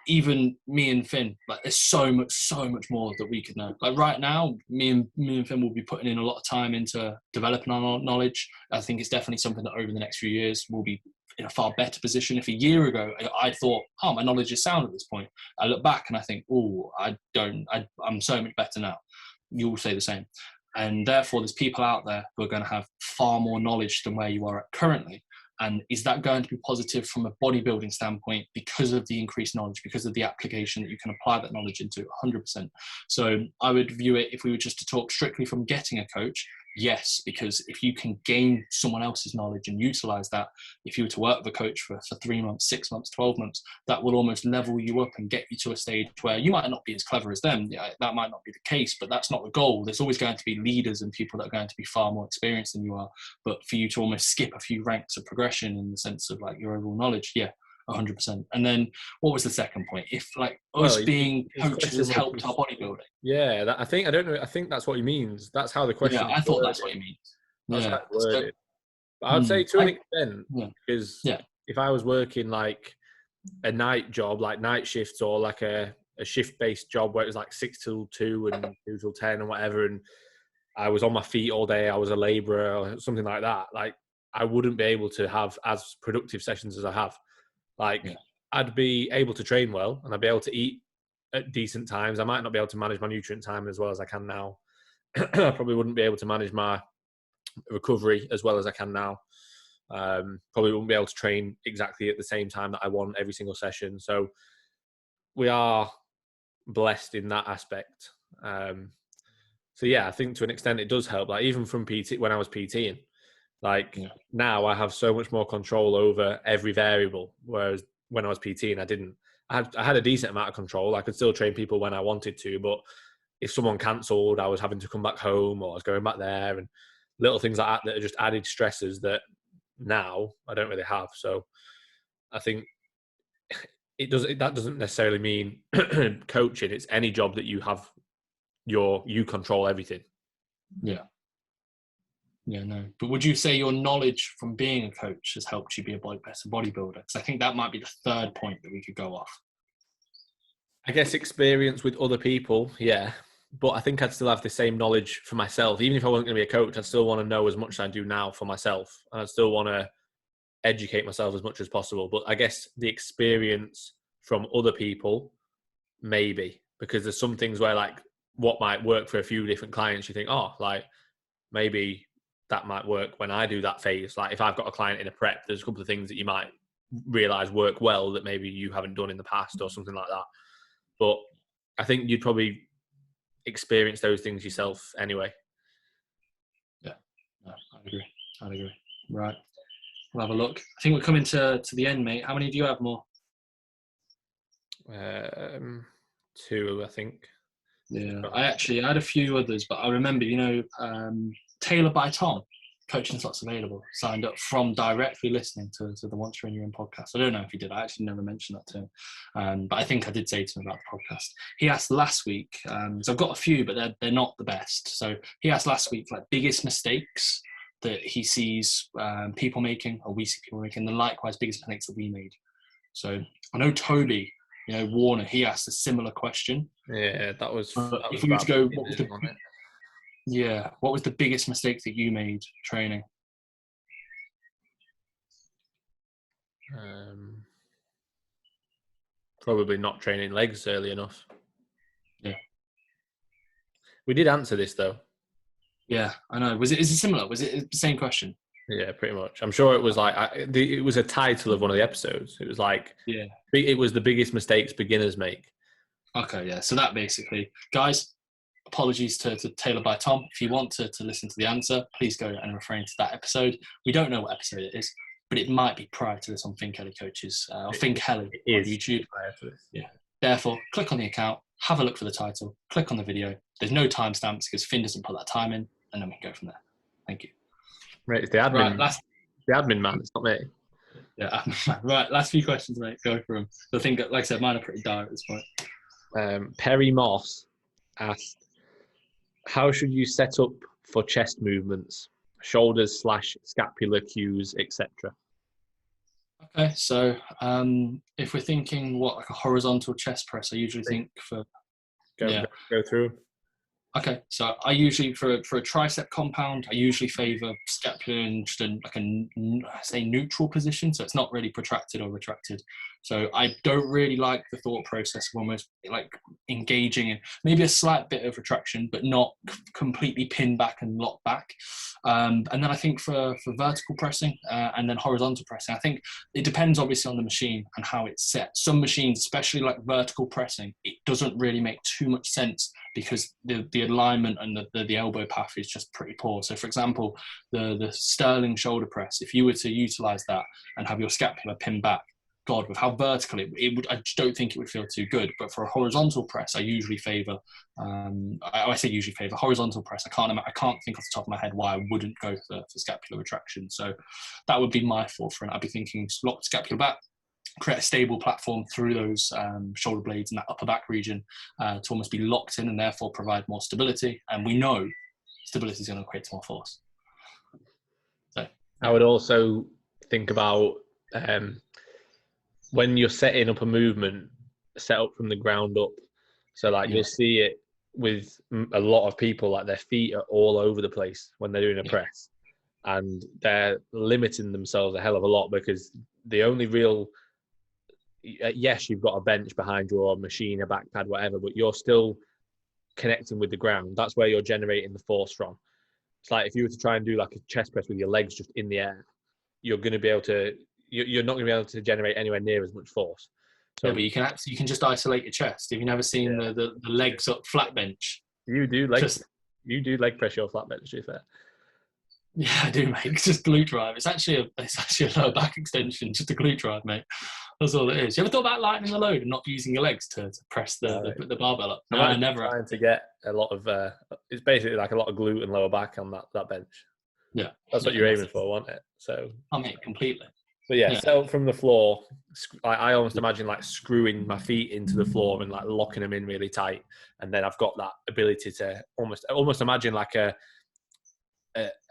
even me and Finn, like there's so much more that we could know. Like right now, me and Finn will be putting in a lot of time into developing our knowledge. I think it's definitely something that over the next few years we'll be in a far better position. If a year ago I thought, oh, my knowledge is sound at this point, I look back and I think, oh, I'm so much better now. You'll say the same. And therefore, there's people out there who are going to have far more knowledge than where you are at currently. And is that going to be positive from a bodybuilding standpoint because of the increased knowledge, because of the application that you can apply that knowledge into? 100%. So I would view it, if we were just to talk strictly from getting a coach, yes, because if you can gain someone else's knowledge and utilize that, if you were to work with a coach for 3 months, 6 months, 12 months, that will almost level you up and get you to a stage where you might not be as clever as them. Yeah, that might not be the case, but that's not the goal. There's always going to be leaders and people that are going to be far more experienced than you are. But for you to almost skip a few ranks of progression in the sense of like your overall knowledge, yeah, 100%. And then what was the second point? If like us being coaches has helped our bodybuilding. Yeah, I don't know. I think that's what he means. That's how the question. Yeah, I thought that's what he means. That's how it's worded. But I would say to an extent, because if I was working like a night job, like night shifts, or like a shift-based job where it was like 6 till 2 and 2 till 10 and whatever, and I was on my feet all day, I was a labourer or something like that, like I wouldn't be able to have as productive sessions as I have. Like I'd be able to train well and I'd be able to eat at decent times. I might not be able to manage my nutrient time as well as I can now. I probably wouldn't be able to manage my recovery as well as I can now. Probably wouldn't be able to train exactly at the same time that I want every single session. So we are blessed in that aspect. So yeah, I think to an extent it does help. Like even from PT, when I was PTing, like now I have so much more control over every variable. Whereas when I was PTing, I didn't. I had a decent amount of control. I could still train people when I wanted to, but if someone cancelled, I was having to come back home or I was going back there, and little things like that are just added stresses that now I don't really have. So I think that doesn't necessarily mean coaching. It's any job that you have, you control everything. Yeah. Yeah, no. But would you say your knowledge from being a coach has helped you be a better bodybuilder? Because I think that might be the third point that we could go off. I guess experience with other people, yeah. But I think I'd still have the same knowledge for myself. Even if I wasn't going to be a coach, I'd still want to know as much as I do now for myself. And I'd still want to educate myself as much as possible. But I guess the experience from other people, maybe. Because there's some things where like what might work for a few different clients, you think, oh, like maybe that might work when I do that phase. Like if I've got a client in a prep, there's a couple of things that you might realize work well that maybe you haven't done in the past or something like that. But I think you'd probably experience those things yourself anyway. Yeah, no, I'd agree. Right. We'll have a look. I think we're coming to the end, mate. How many do you have more? 2, I think. Yeah, I had a few others, but I remember, Taylor by Tom, coaching slots available, signed up from directly listening to the Once You're In Your Own podcast. I don't know if he did. I actually never mentioned that to him. But I think I did say to him about the podcast. He asked last week, so I've got a few, but they're not the best. So he asked last week, like biggest mistakes that he sees people making, or we see people making, and likewise biggest mistakes that we made. So I know Toby, Warner, he asked a similar question. Yeah, that was if we were to go, what was the biggest mistake that you made training? Probably not training legs early enough. Yeah. We did answer this though. Yeah, I know. Is it similar? Was it the same question? Yeah, pretty much. I'm sure it was like it was a title of one of the episodes. It was like it was the biggest mistakes beginners make. Okay, yeah. So that basically, guys, apologies to Taylor by Tom. If you want to listen to the answer, please go and refer to that episode. We don't know what episode it is, but it might be prior to this on Think Helly Coaches or Think Helly on YouTube. Prior to this. Yeah. Therefore, click on the account, have a look for the title, click on the video. There's no timestamps because Finn doesn't put that time in, and then we can go from there. Thank you. Right, it's the admin. Right, the admin man. It's not me. Yeah. Right. Last few questions, mate. Go for them. I think, like I said, mine are pretty dire at this point. Perry Moss asked, "How should you set up for chest movements, shoulders / scapular cues, etc.?" Okay, so if we're thinking what, like a horizontal chest press, I usually think for Go through. Okay, so I usually for a tricep compound, I usually favour scapula in just I say neutral position, so it's not really protracted or retracted. So I don't really like the thought process of almost like engaging in maybe a slight bit of retraction, but not completely pinned back and locked back. And then I think for vertical pressing and then horizontal pressing, I think it depends obviously on the machine and how it's set. Some machines, especially like vertical pressing, it doesn't really make too much sense because the alignment and the elbow path is just pretty poor. So for example, the Sterling shoulder press, if you were to utilize that and have your scapula pinned back, God, with how vertical it would, I just don't think it would feel too good. But for a horizontal press, I usually favor, I say usually favor horizontal press. I can't think off the top of my head why I wouldn't go for scapular retraction. So that would be my forefront. I'd be thinking lock the scapula back, create a stable platform through those shoulder blades and that upper back region to almost be locked in and therefore provide more stability. And we know stability is going to create more force. So I would also think about when you're setting up a movement, set up from the ground up. So like you'll see it with a lot of people, like their feet are all over the place when they're doing a press, and they're limiting themselves a hell of a lot because the only real, yes, you've got a bench behind you or a machine, a back pad, whatever, but you're still connecting with the ground. That's where you're generating the force from. It's like if you were to try and do like a chest press with your legs just in the air, you're going to be able to, you're not going to be able to generate anywhere near as much force. So, yeah, but you can just isolate your chest. Have you never seen the legs up flat bench? You do leg press your flat bench, to be fair. Yeah, I do, mate. It's just glute drive. It's actually a lower back extension, just a glute drive, mate. That's all it is. You ever thought about lightening the load and not using your legs to press the barbell up? No, I never. Trying to get a lot of it's basically like a lot of glute and lower back on that bench. Yeah, that's what you're aiming for, wasn't it? So I mean, completely. But so from the floor, I almost imagine like screwing my feet into the floor and like locking them in really tight, and then I've got that ability to almost imagine like an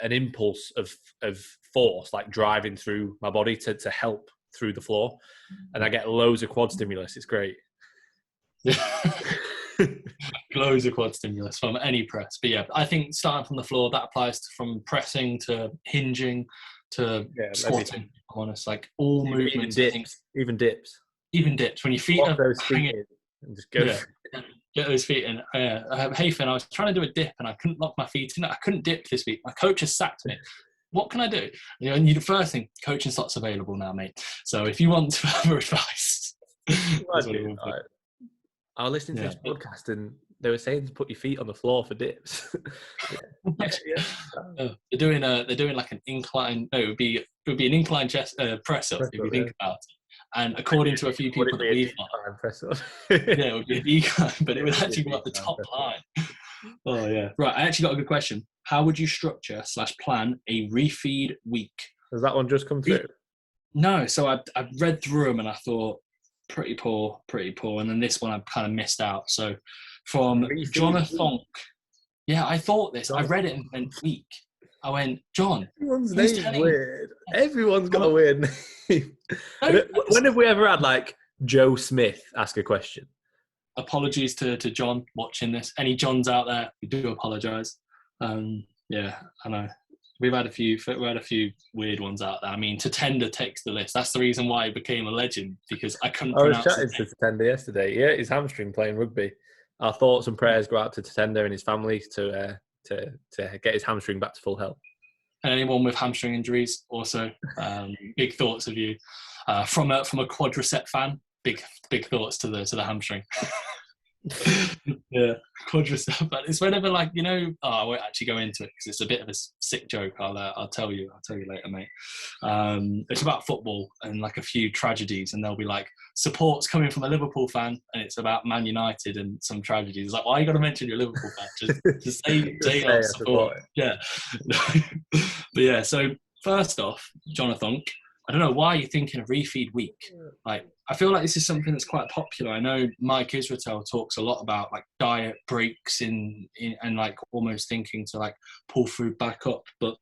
impulse of force like driving through my body to help through the floor, and I get loads of quad stimulus. It's great. Loads of quad stimulus from any press. But yeah, I think starting from the floor, that applies from pressing to hinging to squatting. I'm honest, like all movements. Even dips. When your feet are hanging. And just go. Get those feet in. Hey Finn, I was trying to do a dip and I couldn't lock my feet in. I couldn't dip this week. My coach has sacked me. What can I do? And the first thing, coaching slots available now, mate. So if you want further advice, I was listening to this podcast and they were saying to put your feet on the floor for dips. They're doing like an incline. No, it would be an incline chest press up if you think about it. And according to a few people that we've got, it would be a decline, but it would actually go up the top line. Oh yeah, right. I actually got a good question. How would you structure / plan a refeed week? Has that one just come through? No. So I read through them and I thought pretty poor. And then this one I kind of missed out. So from Jonathan, yeah, I thought this. I read it and went week. I went, John. Everyone's name's weird. Everyone's got a weird name. When have we ever had like Joe Smith ask a question? Apologies to John watching this. Any Johns out there, we do apologise. Yeah, I know. We've had a few weird ones out there. I mean, Tatenda takes the list. That's the reason why he became a legend, because I couldn't pronounce it. I was chatting to Tatenda yesterday. Yeah, his hamstring playing rugby. Our thoughts and prayers go out to Tatenda and his family to get his hamstring back to full health. And anyone with hamstring injuries, also, big thoughts of you. From a quadricep fan, big thoughts to the hamstring. Yeah, quadricep. But it's whenever, like, I won't actually go into it because it's a bit of a sick joke. I'll tell you later, mate. It's about football and like a few tragedies, and there'll be like supports coming from a Liverpool fan, and it's about Man United and some tragedies. It's like, why you got to mention your Liverpool fan? Just say support. Yeah. But yeah. So first off, Jonathan, I don't know why you're thinking of refeed week. Like, I feel like this is something that's quite popular. I know Mike Israel talks a lot about like diet breaks in and like almost thinking to like pull food back up. But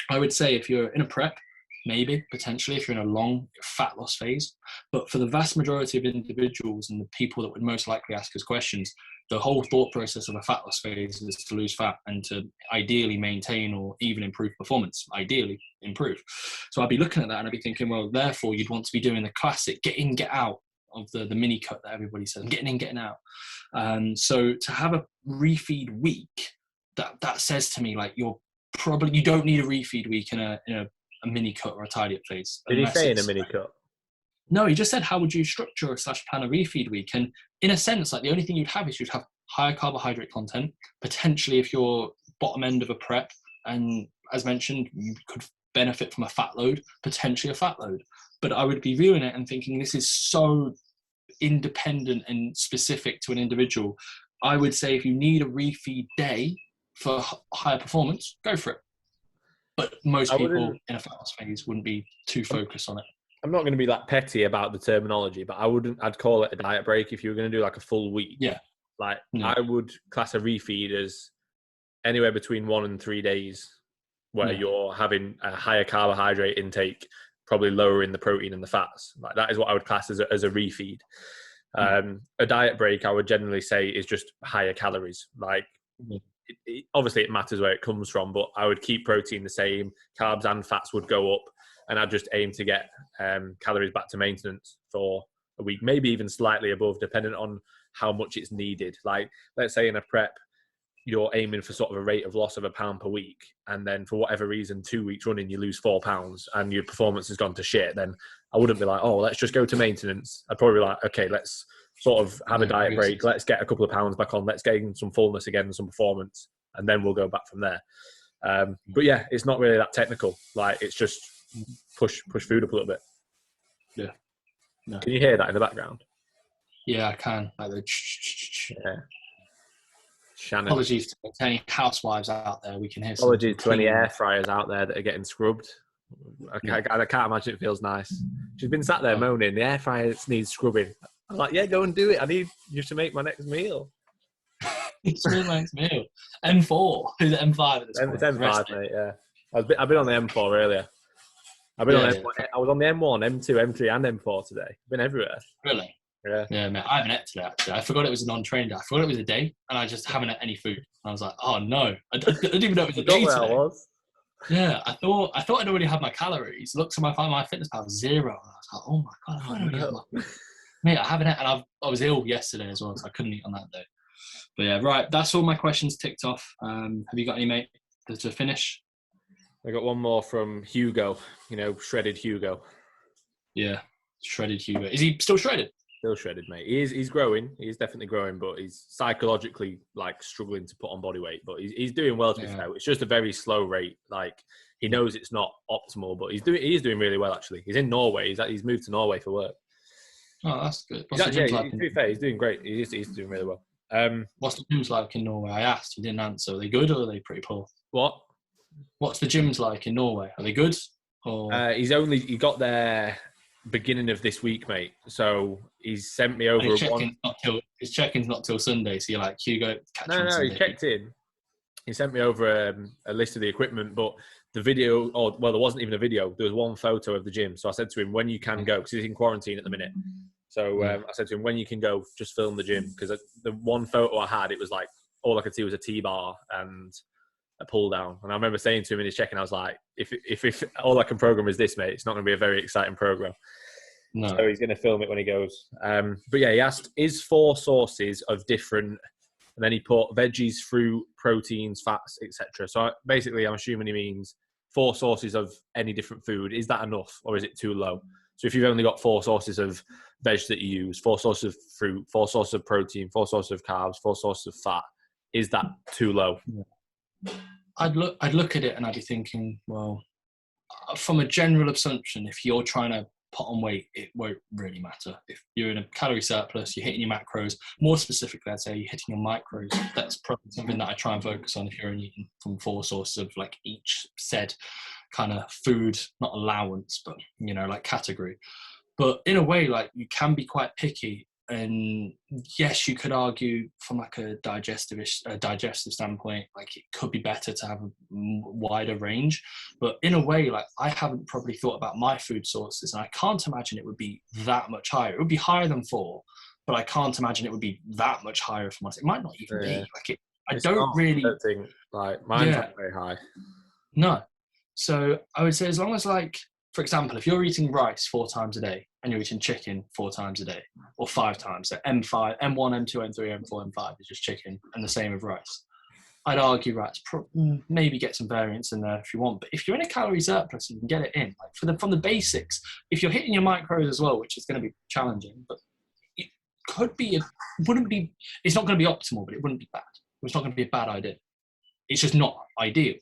I would say if you're in a prep, maybe, potentially, if you're in a long fat loss phase. But for the vast majority of individuals and the people that would most likely ask us questions, the whole thought process of a fat loss phase is to lose fat and to ideally maintain or even improve performance, ideally improve. So I'd be looking at that and I'd be thinking, well, therefore you'd want to be doing the classic get in, get out of the mini cut that everybody says, getting in, getting out. So to have a refeed week, that says to me, like, you don't need a refeed week in a mini cut or a tidy up phase. Did he say in a mini cut? No, he just said, how would you structure a /plan a refeed week? And in a sense, like, the only thing you'd have is you'd have higher carbohydrate content, potentially if you're bottom end of a prep. And as mentioned, you could benefit from a fat load, potentially a fat load. But I would be viewing it and thinking, this is so independent and specific to an individual. I would say if you need a refeed day for higher performance, go for it. But most people in a fat loss phase wouldn't be too focused on it. I'm not going to be that petty about the terminology, but I'd call it a diet break if you were going to do like a full week. Yeah. Like I would class a refeed as anywhere between 1 and 3 days where you're having a higher carbohydrate intake, probably lowering the protein and the fats. Like that is what I would class as a refeed. A diet break, I would generally say, is just higher calories. Like obviously it matters where it comes from, but I would keep protein the same, carbs and fats would go up, and I'd just aim to get calories back to maintenance for a week, maybe even slightly above, depending on how much it's needed. Like, let's say in a prep, you're aiming for sort of a rate of loss of £1 pound per week, and then for whatever reason, 2 weeks running, you lose 4 pounds and your performance has gone to shit, then I wouldn't be like, oh, let's just go to maintenance. I'd probably be like, okay, let's sort of have a diet break. Let's get a couple of pounds back on. Let's gain some fullness again and some performance, and then we'll go back from there. But yeah, it's not really that technical. Like, it's just push food up a little bit. Yeah. No. Can you hear that in the background? Yeah, I can. Like the yeah. Shannon. Apologies to any housewives out there. We can hear. Apologies to any air fryers out there that are getting scrubbed. I can't imagine it feels nice. She's been sat there moaning, the air fryer needs scrubbing. I'm like, yeah, go and do it. I need you to make my next meal. It's my next meal. M4. Who's at M5 at this point? It's M5, mate, yeah. I've been on the M4 earlier. I was on the M1, M2, M3 and M4 today. I've been everywhere. Really? Yeah. Yeah, mate. I haven't ate today, actually. I forgot it was a non-train day. I forgot it was a day, and I just haven't ate any food. And I was like, oh, no. I didn't even know it was a day today. Yeah, I thought I'd already had my calories. Looked at my MyFitnessPal, 0. And I was like, oh, my God. Mate, I haven't eaten. And I was ill yesterday as well, so I couldn't eat on that day. But yeah, right. That's all my questions ticked off. Have you got any, mate, to finish? I got one more from Hugo, shredded Hugo. Yeah, shredded Hugo. Is he still shredded? Still shredded, mate. He's growing. He's definitely growing, but he's psychologically struggling to put on body weight. But he's doing well, to be fair. It's just a very slow rate. Like, he knows it's not optimal, but he is doing really well, actually. He's in Norway. He's moved to Norway for work. Oh, that's good. To be fair, he's doing great. He's doing really well. What's the gyms like in Norway? I asked. You didn't answer. Are they good or are they pretty poor? What? What's the gyms like in Norway? Are they good? Or he got there beginning of this week, mate. So he's sent me over his check-in's not till Sunday. So you're like, Hugo, catch me on Sunday. He checked in. He sent me over a list of the equipment, but the video, there wasn't even a video. There was one photo of the gym. So I said to him, when you can go, because he's in quarantine at the minute. So I said to him, when you can go, just film the gym. Because the one photo I had, it was like, all I could see was a T-bar and a pull down. And I remember saying to him in his check-in, I was like, if all I can program is this, mate, it's not going to be a very exciting program. No. So he's going to film it when he goes. But yeah, he asked, is 4 sources of different, and then he put veggies, fruit, proteins, fats, etc. So basically, I'm assuming he means 4 sources of any different food. Is that enough, or is it too low? So if you've only got 4 sources of veg that you use, 4 sources of fruit, 4 sources of protein, 4 sources of carbs, 4 sources of fat, is that too low? I'd look at it and I'd be thinking, well, from a general assumption, if you're trying to put on weight, it won't really matter. If you're in a calorie surplus, you're hitting your macros. More specifically, I'd say you're hitting your micros. That's probably something that I try and focus on if you're only eating from 4 sources of each said kind of food, not allowance, but category. But in a way, you can be quite picky And yes, you could argue from like a digestive standpoint, like it could be better to have a wider range. But in a way, like I haven't probably thought about my food sources, and I can't imagine it would be that much higher. It would be higher than 4, but I can't imagine it would be that much higher for myself. It might not even be like it. I don't think like mine's not very high. No. So I would say as long as like, for example, if you're eating rice 4 times a day and you're eating chicken 4 times a day or 5 times, so M5, M1, M2, M3, M4, M5 is just chicken, and the same with rice. I'd argue rice, maybe get some variance in there if you want. But if you're in a calorie surplus, you can get it in. Like from the basics, if you're hitting your macros as well, which is going to be challenging, but it could be, it's not going to be optimal, but it wouldn't be bad. It's not going to be a bad idea. It's just not ideal.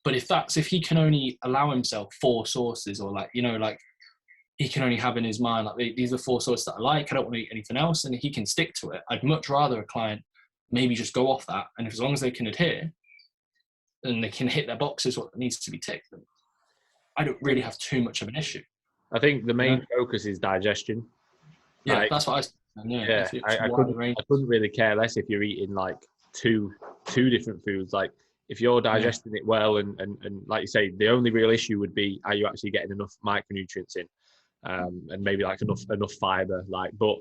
But if he can only allow himself 4 sources, or like, like he can only have in his mind, like these are 4 sources that I like, I don't want to eat anything else, and he can stick to it. I'd much rather a client maybe just go off that. And as long as they can adhere and they can hit their boxes, what needs to be ticked, then I don't really have too much of an issue. I think the main focus is digestion. Yeah, that's what I said. Yeah, I couldn't really care less if you're eating like two different foods. Like if you're digesting it well, and like you say, the only real issue would be, are you actually getting enough micronutrients in, and maybe like enough fiber. Like, but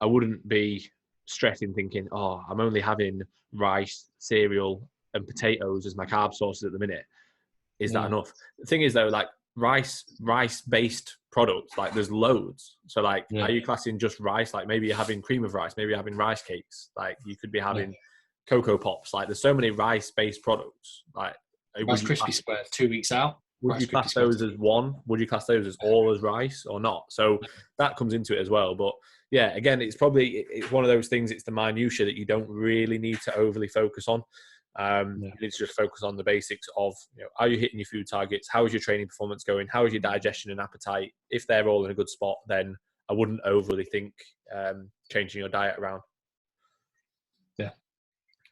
I wouldn't be stressing thinking, oh, I'm only having rice, cereal, and potatoes as my carb sources at the minute. Is that enough? The thing is though, like rice-based products, like there's loads. So like, are you classing just rice? Like maybe you're having cream of rice, maybe you're having rice cakes. Like you could be having Cocoa Pops. Like there's so many rice-based products. Like Rice Krispie Squares 2 weeks out. Would you class those as one? Would you class those as all as rice or not? So that comes into it as well. But yeah, again, it's one of those things. It's the minutiae that you don't really need to overly focus on. You need to just focus on the basics of, are you hitting your food targets? How is your training performance going? How is your digestion and appetite? If they're all in a good spot, then I wouldn't overly think changing your diet around.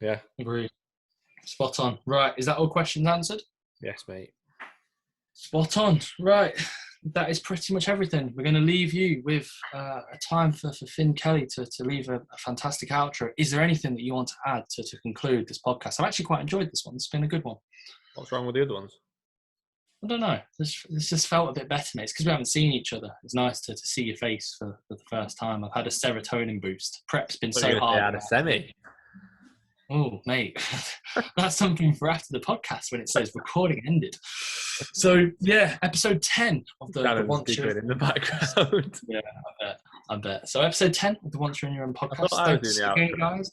Yeah. Agreed. Spot on. Right. Is that all questions answered? Yes, mate. Spot on. Right. That is pretty much everything. We're going to leave you with a time for Finn Kelly to leave a fantastic outro. Is there anything that you want to add to conclude this podcast? I've actually quite enjoyed this one. It's been a good one. What's wrong with the other ones? I don't know. This just felt a bit better, mate. It's because we haven't seen each other. It's nice to see your face for the first time. I've had a serotonin boost. Prep's been so hard. I had a semi. Oh, mate, that's something for after the podcast when it says recording ended. So, yeah, episode 10 of the Once You're in the background. Yeah, I bet. So, episode 10 of the Once You're in Your Own podcast. Thanks again, guys,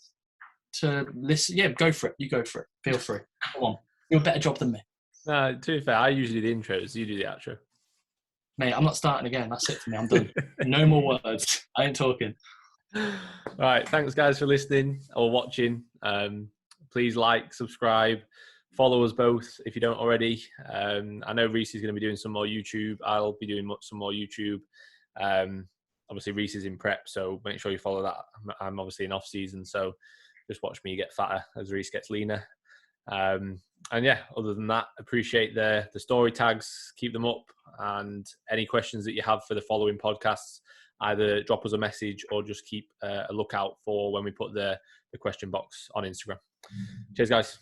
to listen. Yeah, go for it. You go for it. Feel free. Come on. Do a better job than me. No, to be fair, I usually do the intros. You do the outro. Mate, I'm not starting again. That's it for me. I'm done. No more words. I ain't talking. All right, thanks guys for listening or watching. Please like, subscribe, follow us both if you don't already. I know Reese is going to be doing some more YouTube. I'll be doing some more YouTube. Obviously Reese is in prep, so make sure you follow that. I'm obviously in off season, so just watch me get fatter as Reese gets leaner. And yeah, other than that, appreciate the story tags, keep them up, and any questions that you have for the following podcasts, either drop us a message or just keep a lookout for when we put the question box on Instagram. Cheers, guys.